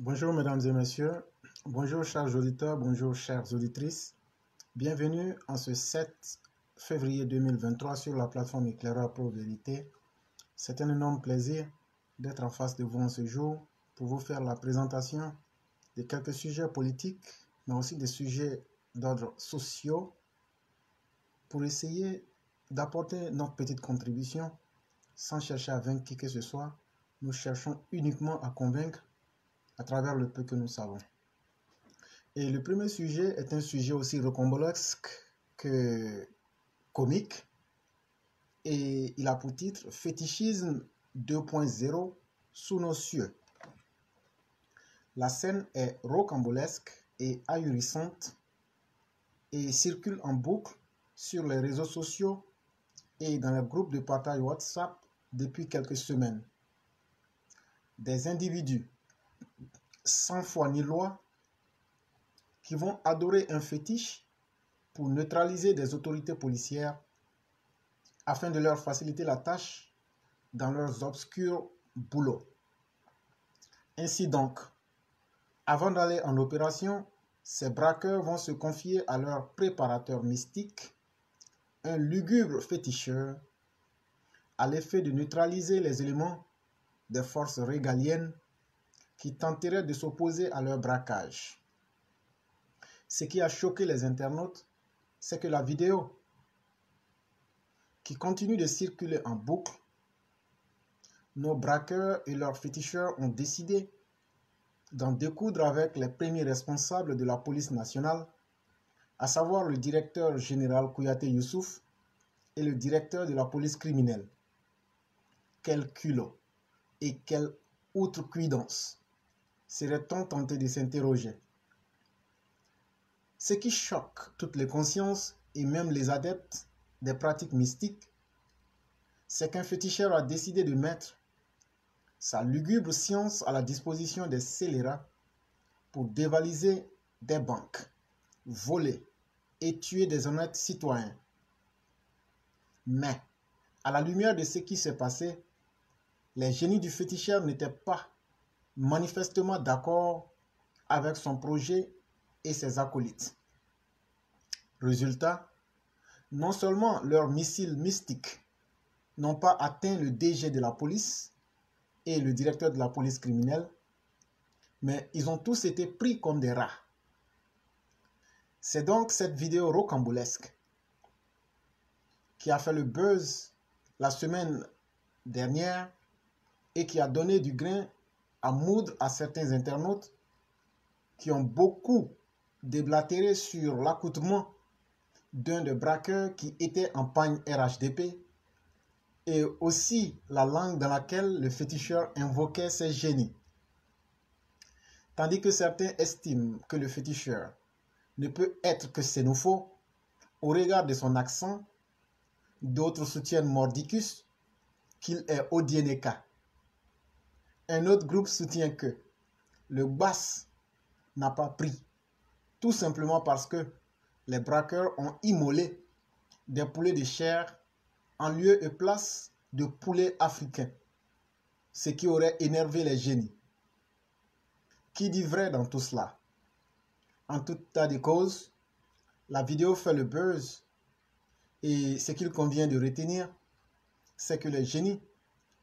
Bonjour mesdames et messieurs, bonjour chers auditeurs, bonjour chères auditrices. Bienvenue en ce 7 février 2023 sur la plateforme Éclaireur Pro Vérité. C'est un énorme plaisir d'être en face de vous en ce jour pour vous faire la présentation de quelques sujets politiques, mais aussi des sujets d'ordre sociaux pour essayer d'apporter notre petite contribution sans chercher à vaincre qui que ce soit. Nous cherchons uniquement à convaincre à travers le peu que nous savons. Et le premier sujet est un sujet aussi rocambolesque que comique. Et il a pour titre Fétichisme 2.0 sous nos cieux. La scène est rocambolesque et ahurissante et circule en boucle sur les réseaux sociaux et dans les groupes de partage WhatsApp depuis quelques semaines. Des individus sans foi ni loi qui vont adorer un fétiche pour neutraliser des autorités policières afin de leur faciliter la tâche dans leurs obscurs boulots. Ainsi donc, avant d'aller en opération, ces braqueurs vont se confier à leur préparateur mystique, un lugubre féticheur, à l'effet de neutraliser les éléments des forces régaliennes qui tenteraient de s'opposer à leur braquage. Ce qui a choqué les internautes, c'est que la vidéo qui continue de circuler en boucle, nos braqueurs et leurs féticheurs ont décidé d'en découdre avec les premiers responsables de la police nationale, à savoir le directeur général Kouyaté Youssouf et le directeur de la police criminelle. Quel culot et quelle outrecuidance, serait-on tenté de s'interroger. Ce qui choque toutes les consciences et même les adeptes des pratiques mystiques, c'est qu'un féticheur a décidé de mettre sa lugubre science à la disposition des scélérats pour dévaliser des banques, voler et tuer des honnêtes citoyens. Mais, à la lumière de ce qui s'est passé, les génies du féticheur n'étaient pas manifestement d'accord avec son projet et ses acolytes. Résultat, non seulement leurs missiles mystiques n'ont pas atteint le DG de la police et le directeur de la police criminelle, mais ils ont tous été pris comme des rats. C'est donc cette vidéo rocambolesque qui a fait le buzz la semaine dernière et qui a donné du grain à moudre à certains internautes qui ont beaucoup déblatéré sur l'accoutrement d'un des braqueurs qui était en pagne RHDP et aussi la langue dans laquelle le féticheur invoquait ses génies. Tandis que certains estiment que le féticheur ne peut être que xénophobe au regard de son accent, d'autres soutiennent mordicus qu'il est Odieneka. Un autre groupe soutient que le Gbas n'a pas pris, tout simplement parce que les braqueurs ont immolé des poulets de chair en lieu et place de poulets africains, ce qui aurait énervé les génies. Qui dit vrai dans tout cela? En tout état de cause, la vidéo fait le buzz et ce qu'il convient de retenir, c'est que les génies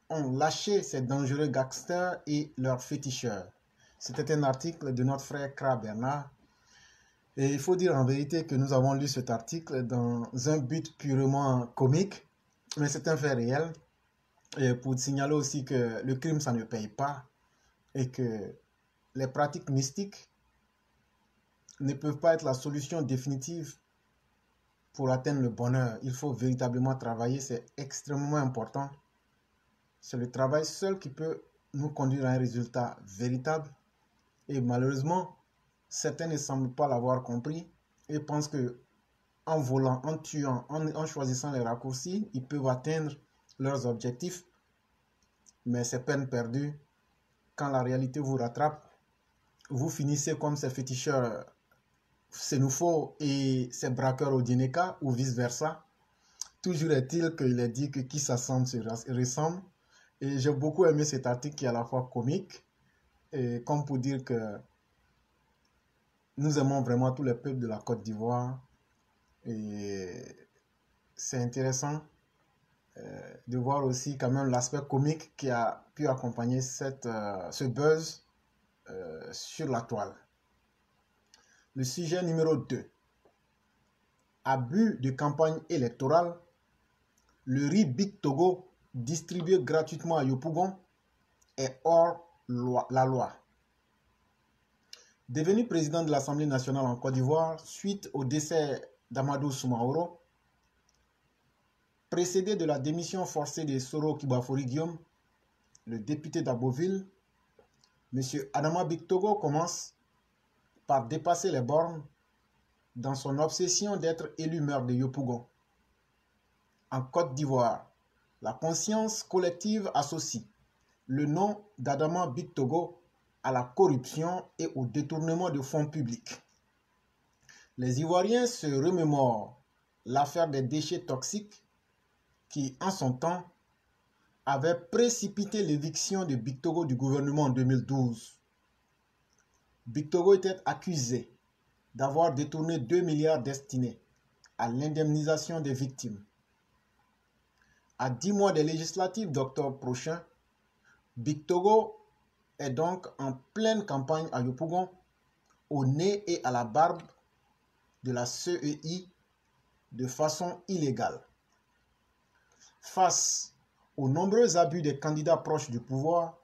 ont lâché ces dangereux gangsters et leurs féticheurs. C'était un article de notre frère Kra Bernard. Et il faut dire en vérité que nous avons lu cet article dans un but purement comique, mais c'est un fait réel. Et pour signaler aussi que le crime, ça ne paye pas et que les pratiques mystiques ne peuvent pas être la solution définitive pour atteindre le bonheur. Il faut véritablement travailler, c'est extrêmement important. C'est le travail seul qui peut nous conduire à un résultat véritable. Et malheureusement, certains ne semblent pas l'avoir compris et pensent que en volant, en tuant, en choisissant les raccourcis, ils peuvent atteindre leurs objectifs. Mais c'est peine perdue. Quand la réalité vous rattrape, vous finissez comme ces féticheurs xénophobes et ces braqueurs au Dineka ou vice-versa. Toujours est-il qu'il est dit que qui s'assemble se ressemble. Et j'ai beaucoup aimé cet article qui est à la fois comique Et comme pour dire que nous aimons vraiment tous les peuples de la Côte d'Ivoire. Et c'est intéressant de voir aussi quand même l'aspect comique qui a pu accompagner ce buzz sur la toile. Le sujet numéro 2. Abus de campagne électorale. Le riz Big Togo distribué gratuitement à Yopougon est hors la loi. Devenu président de l'Assemblée nationale en Côte d'Ivoire suite au décès d'Amadou Soumaoro, précédé de la démission forcée de Soro Kibafori Guillaume, le député d'Aboville, M. Adama Big Togo commence par dépasser les bornes dans son obsession d'être élu maire de Yopougon. En Côte d'Ivoire, la conscience collective associe le nom d'Adama Big Togo à la corruption et au détournement de fonds publics. Les Ivoiriens se remémorent l'affaire des déchets toxiques qui, en son temps, avait précipité l'éviction de Big Togo du gouvernement en 2012. Big Togo était accusé d'avoir détourné 2 milliards destinés à l'indemnisation des victimes. À 10 mois des législatives d'octobre prochain, Big Togo est donc en pleine campagne à Yopougon, au nez et à la barbe de la CEI de façon illégale. Face aux nombreux abus des candidats proches du pouvoir,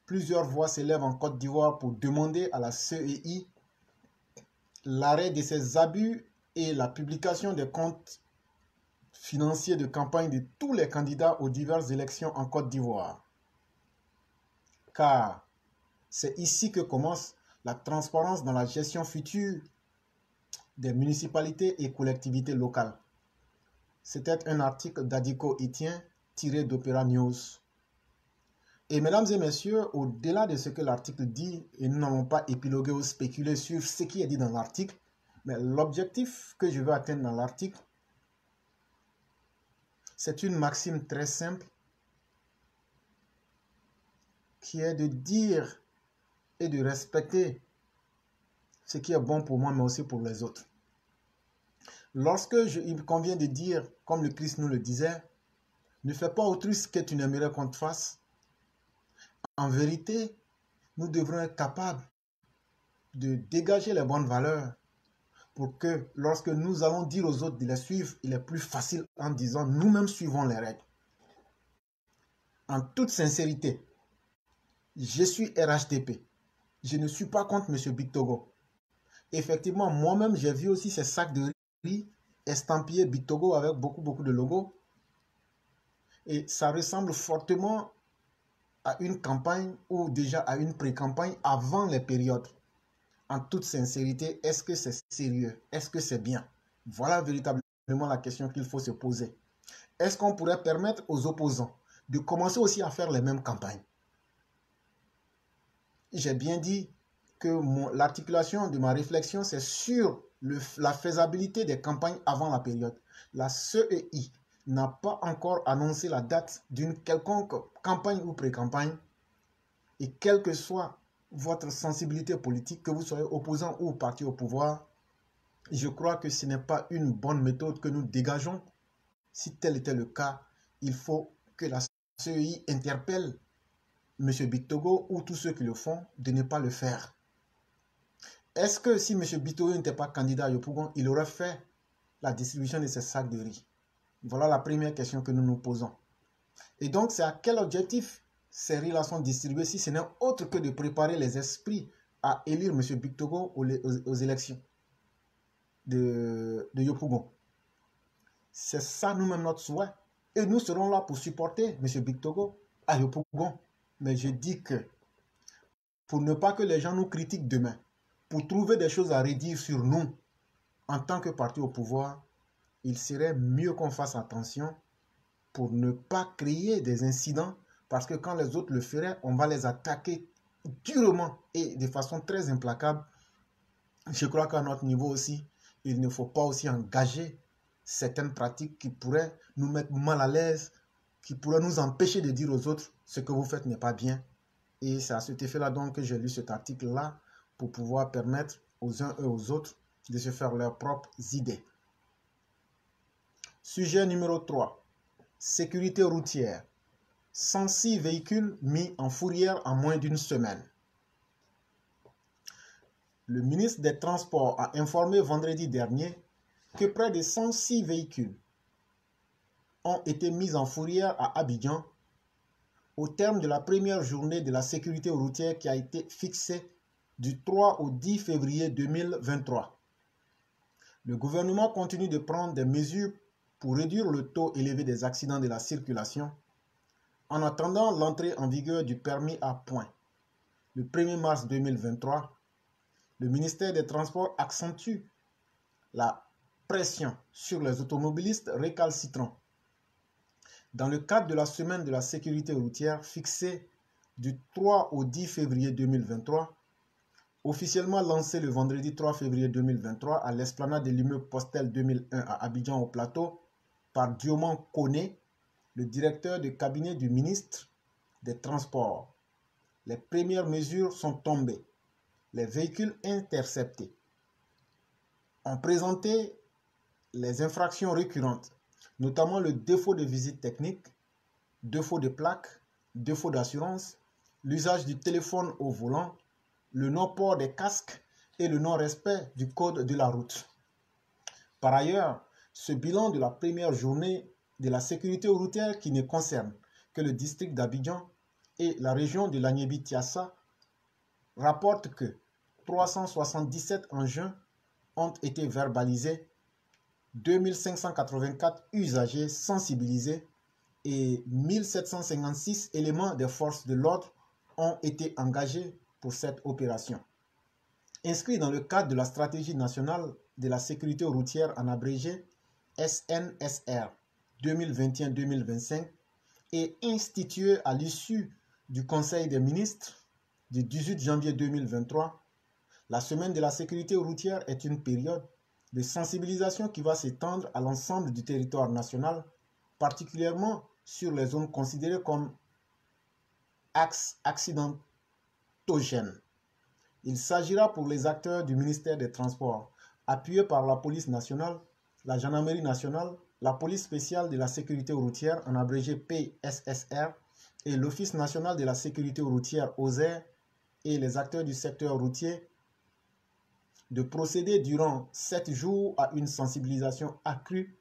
plusieurs voix s'élèvent en Côte d'Ivoire pour demander à la CEI l'arrêt de ces abus et la publication des comptes financiers de campagne de tous les candidats aux diverses élections en Côte d'Ivoire. Car c'est ici que commence la transparence dans la gestion future des municipalités et collectivités locales. C'était un article d'Adiko Etienne tiré d'Opéra News. Et mesdames et messieurs, au-delà de ce que l'article dit, et nous n'allons pas épiloguer ou spéculer sur ce qui est dit dans l'article, mais l'objectif que je veux atteindre dans l'article, c'est une maxime très simple qui est de dire et de respecter ce qui est bon pour moi, mais aussi pour les autres. Il convient de dire, comme le Christ nous le disait, ne fais pas autrui ce que tu n'aimerais qu'on te fasse. En vérité, nous devrons être capables de dégager les bonnes valeurs pour que lorsque nous allons dire aux autres de les suivre, il est plus facile en disant nous-mêmes suivons les règles. En toute sincérité, je suis RHDP. Je ne suis pas contre M. Big Togo. Effectivement, moi-même, j'ai vu aussi ces sacs de riz estampillés Big Togo avec beaucoup de logos. Et ça ressemble fortement à une campagne ou déjà à une pré-campagne avant les périodes. En toute sincérité, est-ce que c'est sérieux? Est-ce que c'est bien? Voilà véritablement la question qu'il faut se poser. Est-ce qu'on pourrait permettre aux opposants de commencer aussi à faire les mêmes campagnes? J'ai bien dit que l'articulation de ma réflexion, c'est sur la faisabilité des campagnes avant la période. La CEI n'a pas encore annoncé la date d'une quelconque campagne ou pré-campagne. Et quelle que soit votre sensibilité politique, que vous soyez opposant ou parti au pouvoir, je crois que ce n'est pas une bonne méthode que nous dégageons. Si tel était le cas, il faut que la CEI interpelle M. Big Togo ou tous ceux qui le font de ne pas le faire. Est-ce que si M. Big Togo n'était pas candidat à Yopougon, il aurait fait la distribution de ces sacs de riz? Voilà la première question que nous nous posons. Et donc, c'est à quel objectif ces riz-là sont distribués si ce n'est autre que de préparer les esprits à élire M. Big Togo aux élections de Yopougon? C'est ça nous-mêmes notre souhait. Et nous serons là pour supporter M. Big Togo à Yopougon. Mais je dis que pour ne pas que les gens nous critiquent demain, pour trouver des choses à redire sur nous en tant que parti au pouvoir, il serait mieux qu'on fasse attention pour ne pas créer des incidents, parce que quand les autres le feraient, on va les attaquer durement et de façon très implacable. Je crois qu'à notre niveau aussi, il ne faut pas aussi engager certaines pratiques qui pourraient nous mettre mal à l'aise, qui pourraient nous empêcher de dire aux autres ce que vous faites n'est pas bien. Et c'est à cet effet-là donc que j'ai lu cet article-là pour pouvoir permettre aux uns et aux autres de se faire leurs propres idées. Sujet numéro 3. Sécurité routière. 106 véhicules mis en fourrière en moins d'une semaine. Le ministre des Transports a informé vendredi dernier que près de 106 véhicules ont été mis en fourrière à Abidjan au terme de la première journée de la sécurité routière qui a été fixée du 3 au 10 février 2023. Le gouvernement continue de prendre des mesures pour réduire le taux élevé des accidents de la circulation en attendant l'entrée en vigueur du permis à points. Le 1er mars 2023, le ministère des Transports accentue la pression sur les automobilistes récalcitrants. Dans le cadre de la semaine de la sécurité routière fixée du 3 au 10 février 2023, officiellement lancée le vendredi 3 février 2023 à l'esplanade de l'immeuble Postel 2001 à Abidjan au Plateau par Dioman Koné, le directeur de cabinet du ministre des Transports. Les premières mesures sont tombées. Les véhicules interceptés ont présenté les infractions récurrentes, notamment le défaut de visite technique, défaut de plaque, défaut d'assurance, l'usage du téléphone au volant, le non-port des casques et le non-respect du code de la route. Par ailleurs, ce bilan de la première journée de la sécurité routière qui ne concerne que le district d'Abidjan et la région de l'Aniébi-Tiassa rapporte que 377 engins ont été verbalisés, 2584 usagers sensibilisés et 1756 éléments des forces de l'ordre ont été engagés pour cette opération. Inscrit dans le cadre de la stratégie nationale de la sécurité routière en abrégé SNSR 2021-2025 et institué à l'issue du Conseil des ministres du 18 janvier 2023, la semaine de la sécurité routière est une période de sensibilisation qui va s'étendre à l'ensemble du territoire national, particulièrement sur les zones considérées comme axes accidentogènes. Il s'agira pour les acteurs du ministère des Transports, appuyés par la police nationale, la gendarmerie nationale, la police spéciale de la sécurité routière, en abrégé PSSR, et l'Office national de la sécurité routière OSER, et les acteurs du secteur routier, de procéder durant 7 jours à une sensibilisation accrue,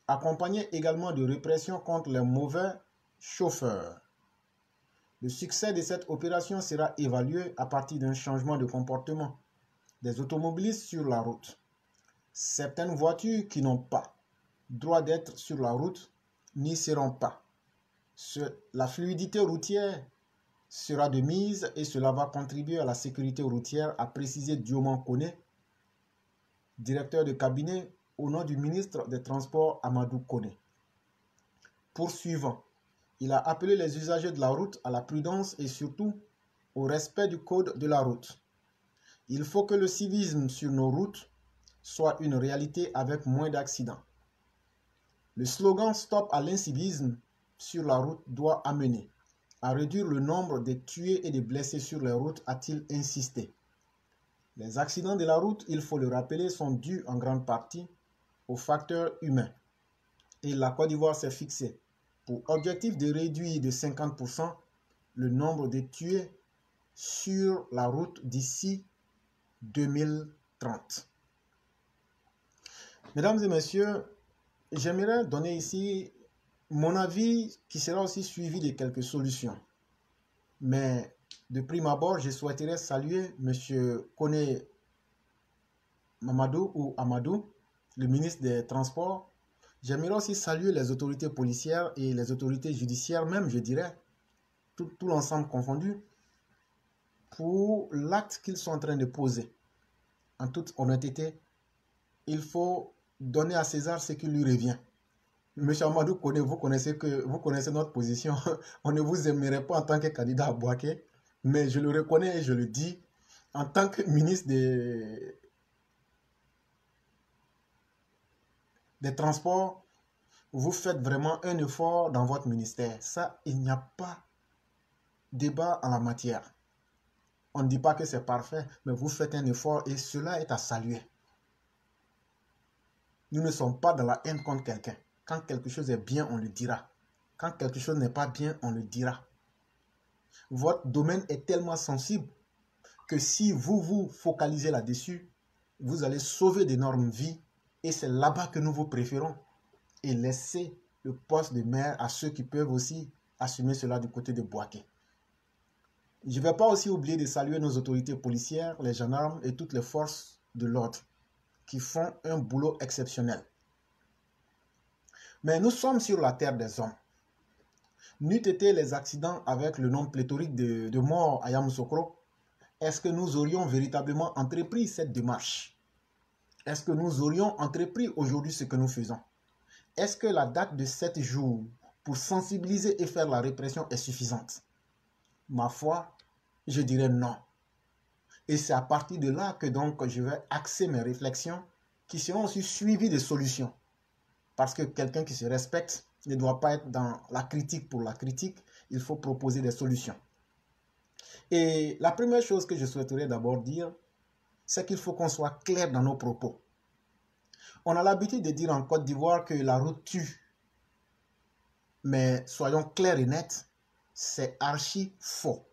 accompagnée également de répression contre les mauvais chauffeurs. Le succès de cette opération sera évalué à partir d'un changement de comportement des automobilistes sur la route. Certaines voitures qui n'ont pas droit d'être sur la route n'y seront pas. La fluidité routière sera de mise et cela va contribuer à la sécurité routière, a précisé Dioman Koné, directeur de cabinet au nom du ministre des Transports Amadou Koné. Poursuivant, il a appelé les usagers de la route à la prudence et surtout au respect du code de la route. Il faut que le civisme sur nos routes soit une réalité avec moins d'accidents. Le slogan « Stop à l'incivisme » sur la route doit amener à réduire le nombre de tués et de blessés sur les routes, a-t-il insisté. Les accidents de la route, il faut le rappeler, sont dus en grande partie aux facteurs humains. Et la Côte d'Ivoire s'est fixée pour objectif de réduire de 50% le nombre de tués sur la route d'ici 2030. Mesdames et messieurs, j'aimerais donner ici mon avis qui sera aussi suivi de quelques solutions. Mais de prime abord, je souhaiterais saluer M. Koné Mamadou ou Amadou, le ministre des Transports. J'aimerais aussi saluer les autorités policières et les autorités judiciaires, même je dirais, tout l'ensemble confondu, pour l'acte qu'ils sont en train de poser. En toute honnêteté, il faut donner à César ce qui lui revient. Monsieur Amadou Koné, vous connaissez notre position. On ne vous aimerait pas en tant que candidat à Bouaké, mais je le reconnais et je le dis, en tant que ministre des Transports, vous faites vraiment un effort dans votre ministère. Ça, il n'y a pas débat en la matière. On ne dit pas que c'est parfait, mais vous faites un effort et cela est à saluer. Nous ne sommes pas dans la haine contre quelqu'un. Quand quelque chose est bien, on le dira. Quand quelque chose n'est pas bien, on le dira. Votre domaine est tellement sensible que si vous vous focalisez là-dessus, vous allez sauver d'énormes vies et c'est là-bas que nous vous préférons. Et laissez le poste de maire à ceux qui peuvent aussi assumer cela du côté de Bouaké. Je ne vais pas aussi oublier de saluer nos autorités policières, les gendarmes et toutes les forces de l'ordre qui font un boulot exceptionnel. Mais nous sommes sur la terre des hommes. N'eût été les accidents avec le nombre pléthorique de morts à Yamoussoukro, est-ce que nous aurions véritablement entrepris cette démarche? Est-ce que nous aurions entrepris aujourd'hui ce que nous faisons? Est-ce que la date de 7 jours pour sensibiliser et faire la répression est suffisante? Ma foi, je dirais non. Et c'est à partir de là que donc je vais axer mes réflexions qui seront aussi suivies de solutions. Parce que quelqu'un qui se respecte ne doit pas être dans la critique pour la critique, il faut proposer des solutions. Et la première chose que je souhaiterais d'abord dire, c'est qu'il faut qu'on soit clair dans nos propos. On a l'habitude de dire en Côte d'Ivoire que la route tue. Mais soyons clairs et nets, c'est archi faux.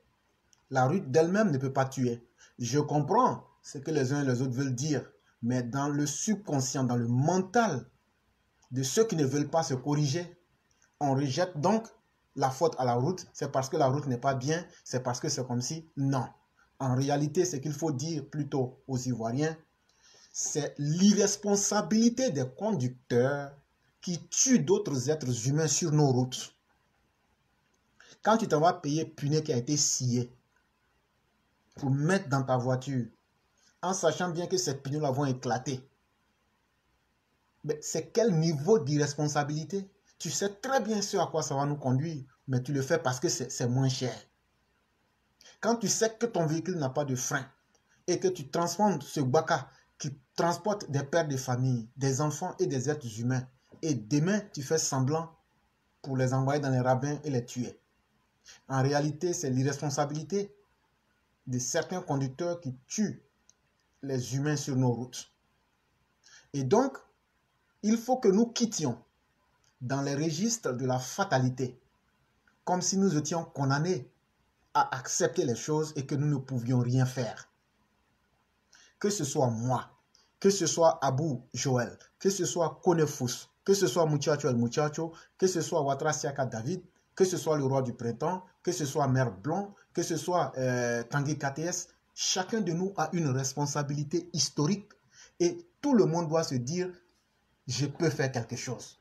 La route d'elle-même ne peut pas tuer. Je comprends ce que les uns et les autres veulent dire, mais dans le subconscient, dans le mental de ceux qui ne veulent pas se corriger, on rejette donc la faute à la route. C'est parce que la route n'est pas bien, c'est parce que c'est comme si, non. En réalité, ce qu'il faut dire plutôt aux Ivoiriens, c'est l'irresponsabilité des conducteurs qui tuent d'autres êtres humains sur nos routes. Quand tu t'en vas payer pneu qui a été scié pour mettre dans ta voiture, en sachant bien que ces pneus-là vont éclater, mais c'est quel niveau d'irresponsabilité? Tu sais très bien ce à quoi ça va nous conduire, mais tu le fais parce que c'est moins cher. Quand tu sais que ton véhicule n'a pas de frein et que tu transformes ce baka qui transporte des pères de famille, des enfants et des êtres humains, et demain tu fais semblant pour les envoyer dans les rabbins et les tuer. En réalité, c'est l'irresponsabilité de certains conducteurs qui tuent les humains sur nos routes. Et donc, il faut que nous quittions dans les registres de la fatalité, comme si nous étions condamnés à accepter les choses et que nous ne pouvions rien faire. Que ce soit moi, que ce soit Abou Joël, que ce soit Konefous, que ce soit Muchacho El Muchacho, que ce soit Ouattara Siaka David, que ce soit le roi du printemps, que ce soit Mère Blanc, que ce soit Tanguy KTS, chacun de nous a une responsabilité historique et tout le monde doit se dire « je peux faire quelque chose ».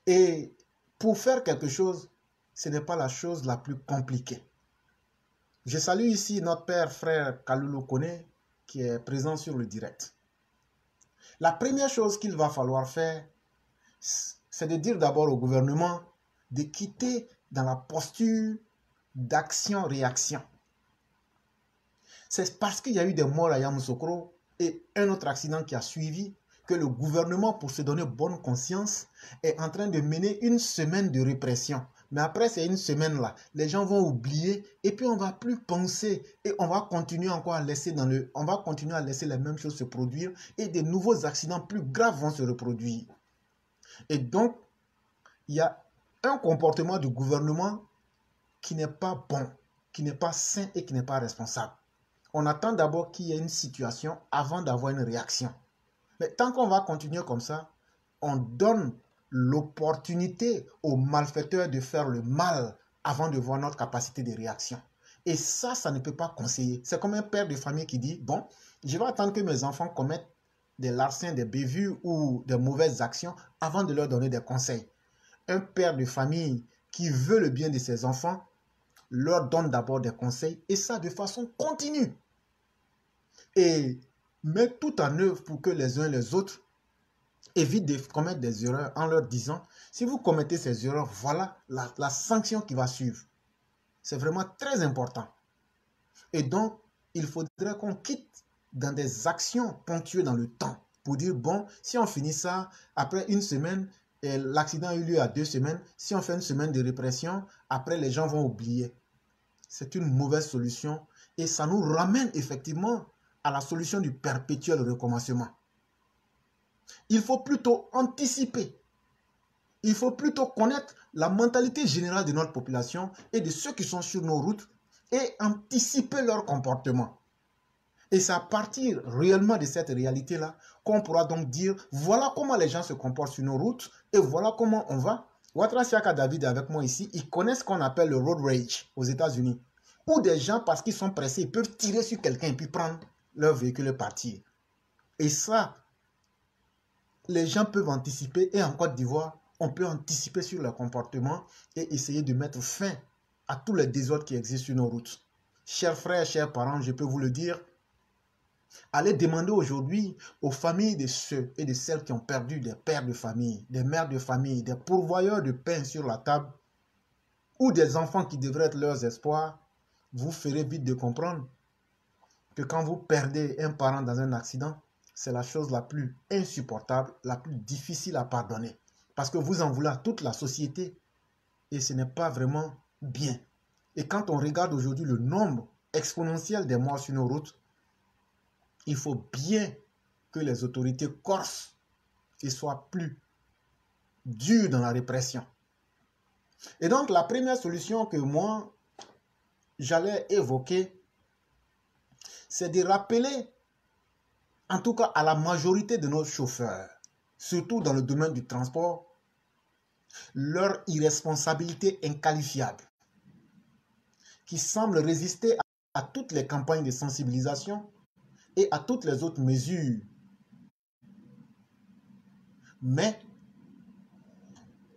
Et pour faire quelque chose, ce n'est pas la chose la plus compliquée. Je salue ici notre père, frère Kaloulou Kone, qui est présent sur le direct. La première chose qu'il va falloir faire, c'est de dire d'abord au gouvernement de quitter dans la posture d'action-réaction. C'est parce qu'il y a eu des morts à Yamoussoukro et un autre accident qui a suivi que le gouvernement, pour se donner bonne conscience, est en train de mener une semaine de répression. Mais après ces une semaine-là, les gens vont oublier et puis on ne va plus penser et on va continuer encore à laisser les mêmes choses se produire et de nouveaux accidents plus graves vont se reproduire. Et donc, il y a un comportement du gouvernement qui n'est pas bon, qui n'est pas sain et qui n'est pas responsable. On attend d'abord qu'il y ait une situation avant d'avoir une réaction. Mais tant qu'on va continuer comme ça, on donne l'opportunité aux malfaiteurs de faire le mal avant de voir notre capacité de réaction. Et ça ne peut pas conseiller. C'est comme un père de famille qui dit, bon, je vais attendre que mes enfants commettent des larcins, des bévues ou des mauvaises actions avant de leur donner des conseils. Un père de famille qui veut le bien de ses enfants leur donne d'abord des conseils et ça de façon continue. Et met tout en œuvre pour que les uns et les autres évitent de commettre des erreurs en leur disant, si vous commettez ces erreurs, voilà la sanction qui va suivre. C'est vraiment très important. Et donc, il faudrait qu'on quitte dans des actions ponctuées dans le temps pour dire, bon, si on finit ça, après une semaine, l'accident a eu lieu à 2 semaines. Si on fait une semaine de répression, après les gens vont oublier. C'est une mauvaise solution et ça nous ramène effectivement à la solution du perpétuel recommencement. Il faut plutôt anticiper. Il faut plutôt connaître la mentalité générale de notre population et de ceux qui sont sur nos routes et anticiper leur comportement. Et c'est à partir réellement de cette réalité-là qu'on pourra donc dire voilà comment les gens se comportent sur nos routes et voilà comment on va. Ouattara Siaka David est avec moi ici. Ils connaissent ce qu'on appelle le road rage aux États-Unis. Où des gens, parce qu'ils sont pressés, ils peuvent tirer sur quelqu'un et puis prendre leur véhicule et partir. Et ça, les gens peuvent anticiper. Et en Côte d'Ivoire, on peut anticiper sur leur comportement et essayer de mettre fin à tous les désordres qui existent sur nos routes. Chers frères, chers parents, je peux vous le dire, allez demander aujourd'hui aux familles de ceux et de celles qui ont perdu des pères de famille, des mères de famille, des pourvoyeurs de pain sur la table ou des enfants qui devraient être leurs espoirs. Vous ferez vite de comprendre que quand vous perdez un parent dans un accident, c'est la chose la plus insupportable, la plus difficile à pardonner. Parce que vous en voulez à toute la société et ce n'est pas vraiment bien. Et quand on regarde aujourd'hui le nombre exponentiel des morts sur nos routes, il faut bien que les autorités corsent et soient plus dures dans la répression. Et donc la première solution que moi, j'allais évoquer, c'est de rappeler, en tout cas à la majorité de nos chauffeurs, surtout dans le domaine du transport, leur irresponsabilité inqualifiable, qui semble résister à toutes les campagnes de sensibilisation et à toutes les autres mesures. Mais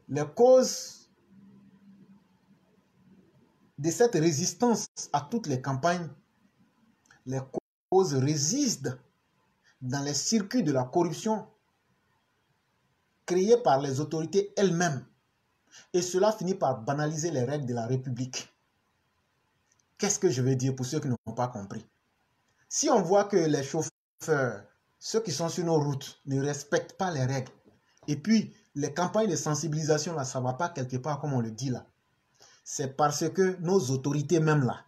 les causes de cette résistance à toutes les campagnes, les causes résident dans les circuits de la corruption créés par les autorités elles-mêmes. Et cela finit par banaliser les règles de la République. Qu'est-ce que je veux dire pour ceux qui n'ont pas compris? Si on voit que les chauffeurs, ceux qui sont sur nos routes, ne respectent pas les règles, et puis les campagnes de sensibilisation, là, ça ne va pas quelque part comme on le dit là, c'est parce que nos autorités même là,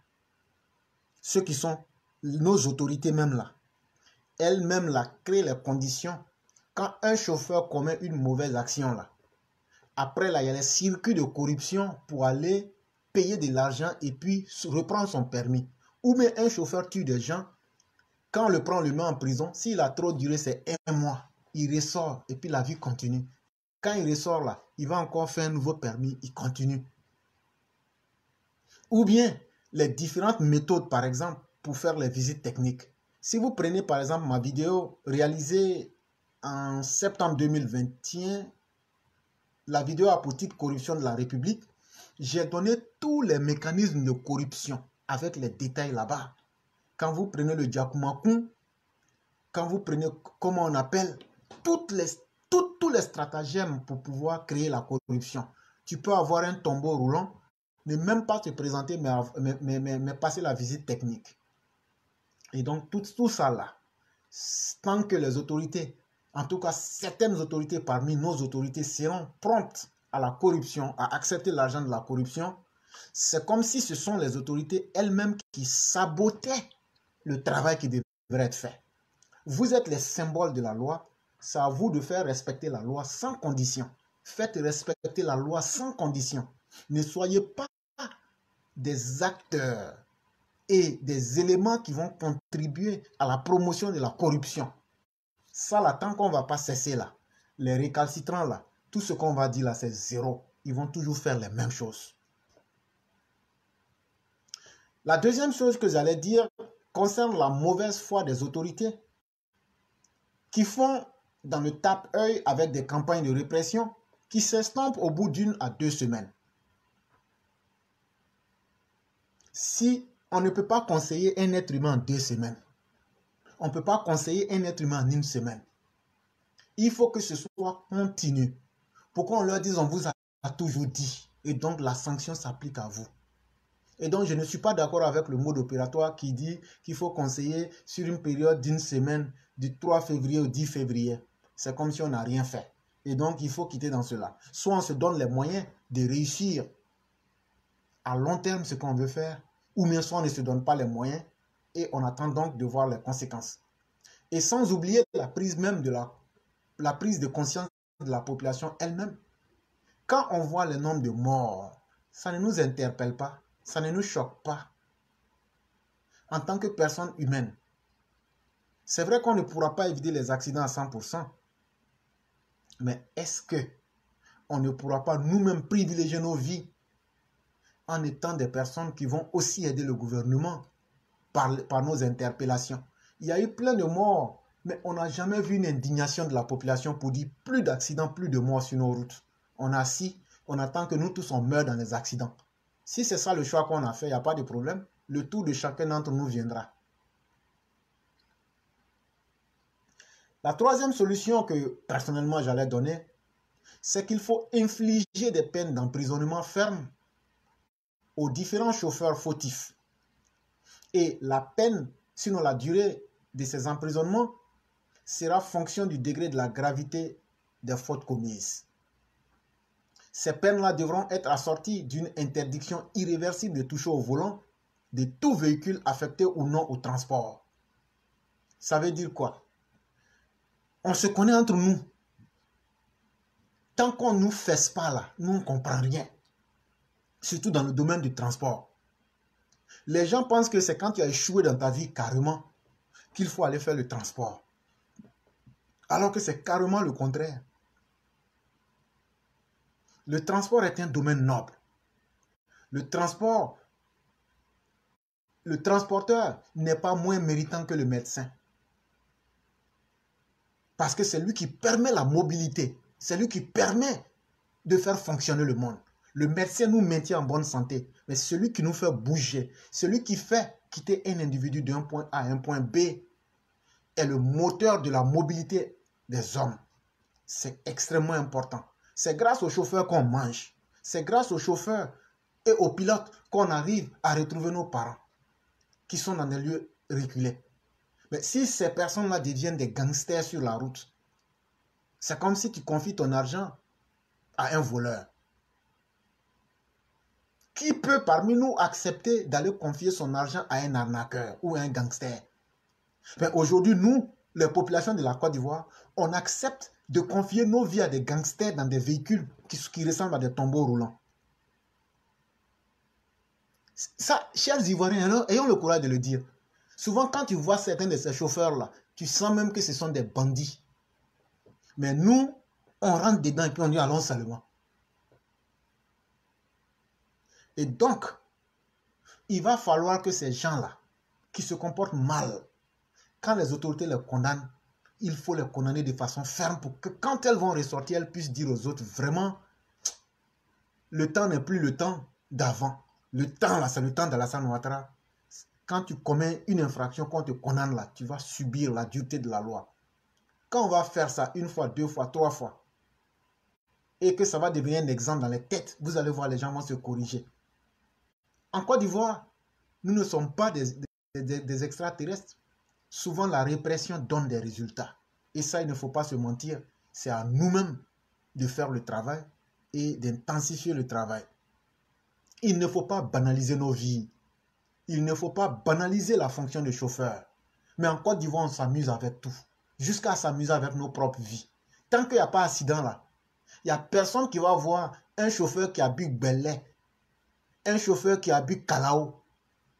ceux qui sont nos autorités même là, elles-mêmes là, créent les conditions. Quand un chauffeur commet une mauvaise action là, après là, il y a les circuits de corruption pour aller payer de l'argent et puis reprendre son permis. Ou bien un chauffeur tue des gens, quand on le prend, on le met en prison. S'il a trop duré, c'est 1 mois. Il ressort et puis la vie continue. Quand il ressort là, il va encore faire un nouveau permis, il continue. Ou bien les différentes méthodes, par exemple, pour faire les visites techniques. Si vous prenez par exemple ma vidéo réalisée en septembre 2021, la vidéo a pour titre Corruption de la République, j'ai donné tous les mécanismes de corruption avec les détails là-bas. Quand vous prenez le Diakumakun, quand vous prenez, comment on appelle, tous les stratagèmes pour pouvoir créer la corruption. Tu peux avoir un tombeau roulant, ne même pas te présenter, mais passer la visite technique. Et donc, tout ça là, tant que les autorités, en tout cas certaines autorités parmi nos autorités seront promptes à la corruption, à accepter l'argent de la corruption, c'est comme si ce sont les autorités elles-mêmes qui sabotaient le travail qui devrait être fait. Vous êtes les symboles de la loi, c'est à vous de faire respecter la loi sans condition. Faites respecter la loi sans condition. Ne soyez pas des acteurs et des éléments qui vont contribuer à la promotion de la corruption. Ça là, tant qu'on ne va pas cesser là, les récalcitrants là, tout ce qu'on va dire là, c'est zéro. Ils vont toujours faire les mêmes choses. La deuxième chose que j'allais dire concerne la mauvaise foi des autorités qui font dans le tape-œil avec des campagnes de répression qui s'estompent au bout d'1 à 2 semaines. Si on ne peut pas conseiller un être humain en 2 semaines, on ne peut pas conseiller un être humain en 1 semaine. Il faut que ce soit continu. Pourquoi on leur dise on vous a toujours dit et donc la sanction s'applique à vous. Et donc je ne suis pas d'accord avec le mode opératoire qui dit qu'il faut conseiller sur une période d'1 semaine du 3 février au 10 février. C'est comme si on n'a rien fait. Et donc, il faut quitter dans cela. Soit on se donne les moyens de réussir à long terme ce qu'on veut faire, ou bien soit on ne se donne pas les moyens et on attend donc de voir les conséquences. Et sans oublier la prise même de la prise de conscience de la population elle-même. Quand on voit le nombre de morts, ça ne nous interpelle pas, ça ne nous choque pas. En tant que personne humaine, c'est vrai qu'on ne pourra pas éviter les accidents à 100%, mais est-ce qu'on ne pourra pas nous-mêmes privilégier nos vies en étant des personnes qui vont aussi aider le gouvernement par nos interpellations? Il y a eu plein de morts, mais on n'a jamais vu une indignation de la population pour dire plus d'accidents, plus de morts sur nos routes. On a assis, on attend que nous tous on meure dans les accidents. Si c'est ça le choix qu'on a fait, il n'y a pas de problème. Le tour de chacun d'entre nous viendra. La troisième solution que personnellement j'allais donner, c'est qu'il faut infliger des peines d'emprisonnement fermes aux différents chauffeurs fautifs. Et la peine, sinon la durée de ces emprisonnements, sera fonction du degré de la gravité des fautes commises. Ces peines-là devront être assorties d'une interdiction irréversible de toucher au volant de tout véhicule affecté ou non au transport. Ça veut dire quoi? On se connaît entre nous. Tant qu'on ne nous fesse pas là, nous ne comprenons rien. Surtout dans le domaine du transport. Les gens pensent que c'est quand tu as échoué dans ta vie carrément qu'il faut aller faire le transport. Alors que c'est carrément le contraire. Le transport est un domaine noble. Le transporteur n'est pas moins méritant que le médecin. Parce que c'est lui qui permet la mobilité. C'est lui qui permet de faire fonctionner le monde. Le médecin nous maintient en bonne santé. Mais celui qui nous fait bouger, celui qui fait quitter un individu d'un point A à un point B, est le moteur de la mobilité des hommes. C'est extrêmement important. C'est grâce aux chauffeurs qu'on mange. C'est grâce aux chauffeurs et aux pilotes qu'on arrive à retrouver nos parents qui sont dans des lieux reculés. Mais si ces personnes-là deviennent des gangsters sur la route, c'est comme si tu confies ton argent à un voleur. Qui peut parmi nous accepter d'aller confier son argent à un arnaqueur ou à un gangster? Mais aujourd'hui, nous, les populations de la Côte d'Ivoire, on accepte de confier nos vies à des gangsters dans des véhicules qui ressemblent à des tombeaux roulants. Ça, chers Ivoiriens, ayons le courage de le dire. Souvent, quand tu vois certains de ces chauffeurs-là, tu sens même que ce sont des bandits. Mais nous, on rentre dedans et puis on dit allons seulement. Et donc, il va falloir que ces gens-là, qui se comportent mal, quand les autorités les condamnent, il faut les condamner de façon ferme pour que quand elles vont ressortir, elles puissent dire aux autres, vraiment, le temps n'est plus le temps d'avant. Le temps là, c'est le temps d'Alassane Ouattara. Quand tu commets une infraction, quand on te condamne là, tu vas subir la dureté de la loi. Quand on va faire ça une fois, deux fois, trois fois, et que ça va devenir un exemple dans les têtes, vous allez voir, les gens vont se corriger. En Côte d'Ivoire, nous ne sommes pas des extraterrestres. Souvent, la répression donne des résultats. Et ça, il ne faut pas se mentir. C'est à nous-mêmes de faire le travail et d'intensifier le travail. Il ne faut pas banaliser nos vies. Il ne faut pas banaliser la fonction de chauffeur. Mais en Côte d'Ivoire, on s'amuse avec tout. Jusqu'à s'amuser avec nos propres vies. Tant qu'il n'y a pas d'accident là, il n'y a personne qui va voir un chauffeur qui a bu Bellet, un chauffeur qui a bu Calao,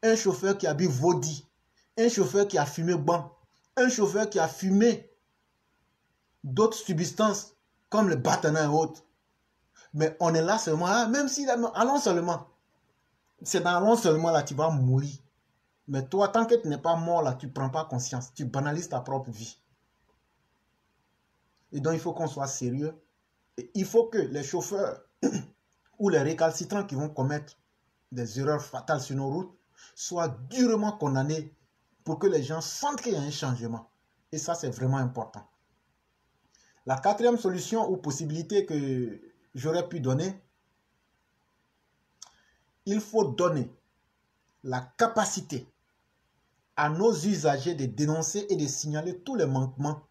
un chauffeur qui a bu Vodi, un chauffeur qui a fumé Ban, un chauffeur qui a fumé d'autres substances comme le Batana et autres. Mais on est là seulement, même si allons seulement. C'est dans allons seulement là tu vas mourir. Mais toi, tant que tu n'es pas mort là, tu ne prends pas conscience. Tu banalises ta propre vie. Et donc, il faut qu'on soit sérieux. Et il faut que les chauffeurs ou les récalcitrants qui vont commettre des erreurs fatales sur nos routes soient durement condamnés pour que les gens sentent qu'il y a un changement. Et ça, c'est vraiment important. La quatrième solution ou possibilité que j'aurais pu donner, il faut donner la capacité à nos usagers de dénoncer et de signaler tous les manquements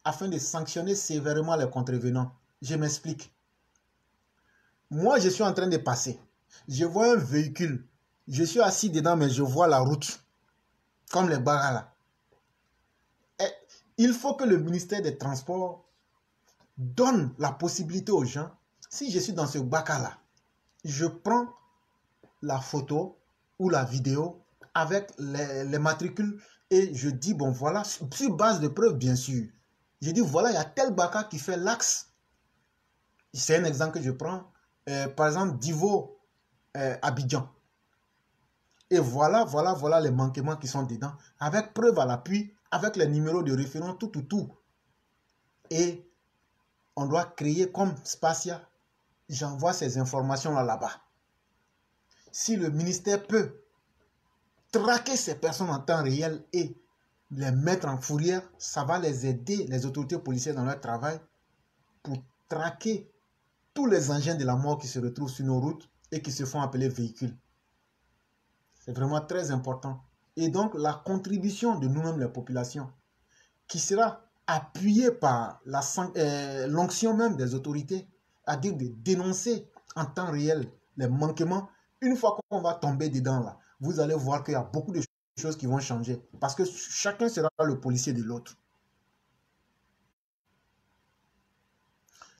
afin de sanctionner sévèrement les contrevenants. Je m'explique. Moi, je suis en train de passer. Je vois un véhicule. Je suis assis dedans, mais je vois la route. Comme les barras là. Et il faut que le ministère des Transports donne la possibilité aux gens. Si je suis dans ce bac là, je prends la photo ou la vidéo avec les matricules et je dis, bon voilà, sur base de preuves bien sûr. Je dis, voilà, il y a tel baka qui fait l'axe. C'est un exemple que je prends. Par exemple, Divo, Abidjan. Et voilà les manquements qui sont dedans. Avec preuve à l'appui, avec les numéros de référence, tout. Et on doit créer comme Spatia. J'envoie ces informations là-bas. Si le ministère peut traquer ces personnes en temps réel et les mettre en fourrière, ça va les aider, les autorités policières, dans leur travail pour traquer tous les engins de la mort qui se retrouvent sur nos routes et qui se font appeler véhicules. C'est vraiment très important. Et donc, la contribution de nous-mêmes, les populations, qui sera appuyée par l'onction même des autorités, à dire de dénoncer en temps réel les manquements. Une fois qu'on va tomber dedans, là, vous allez voir qu'il y a beaucoup de choses qui vont changer. Parce que chacun sera le policier de l'autre.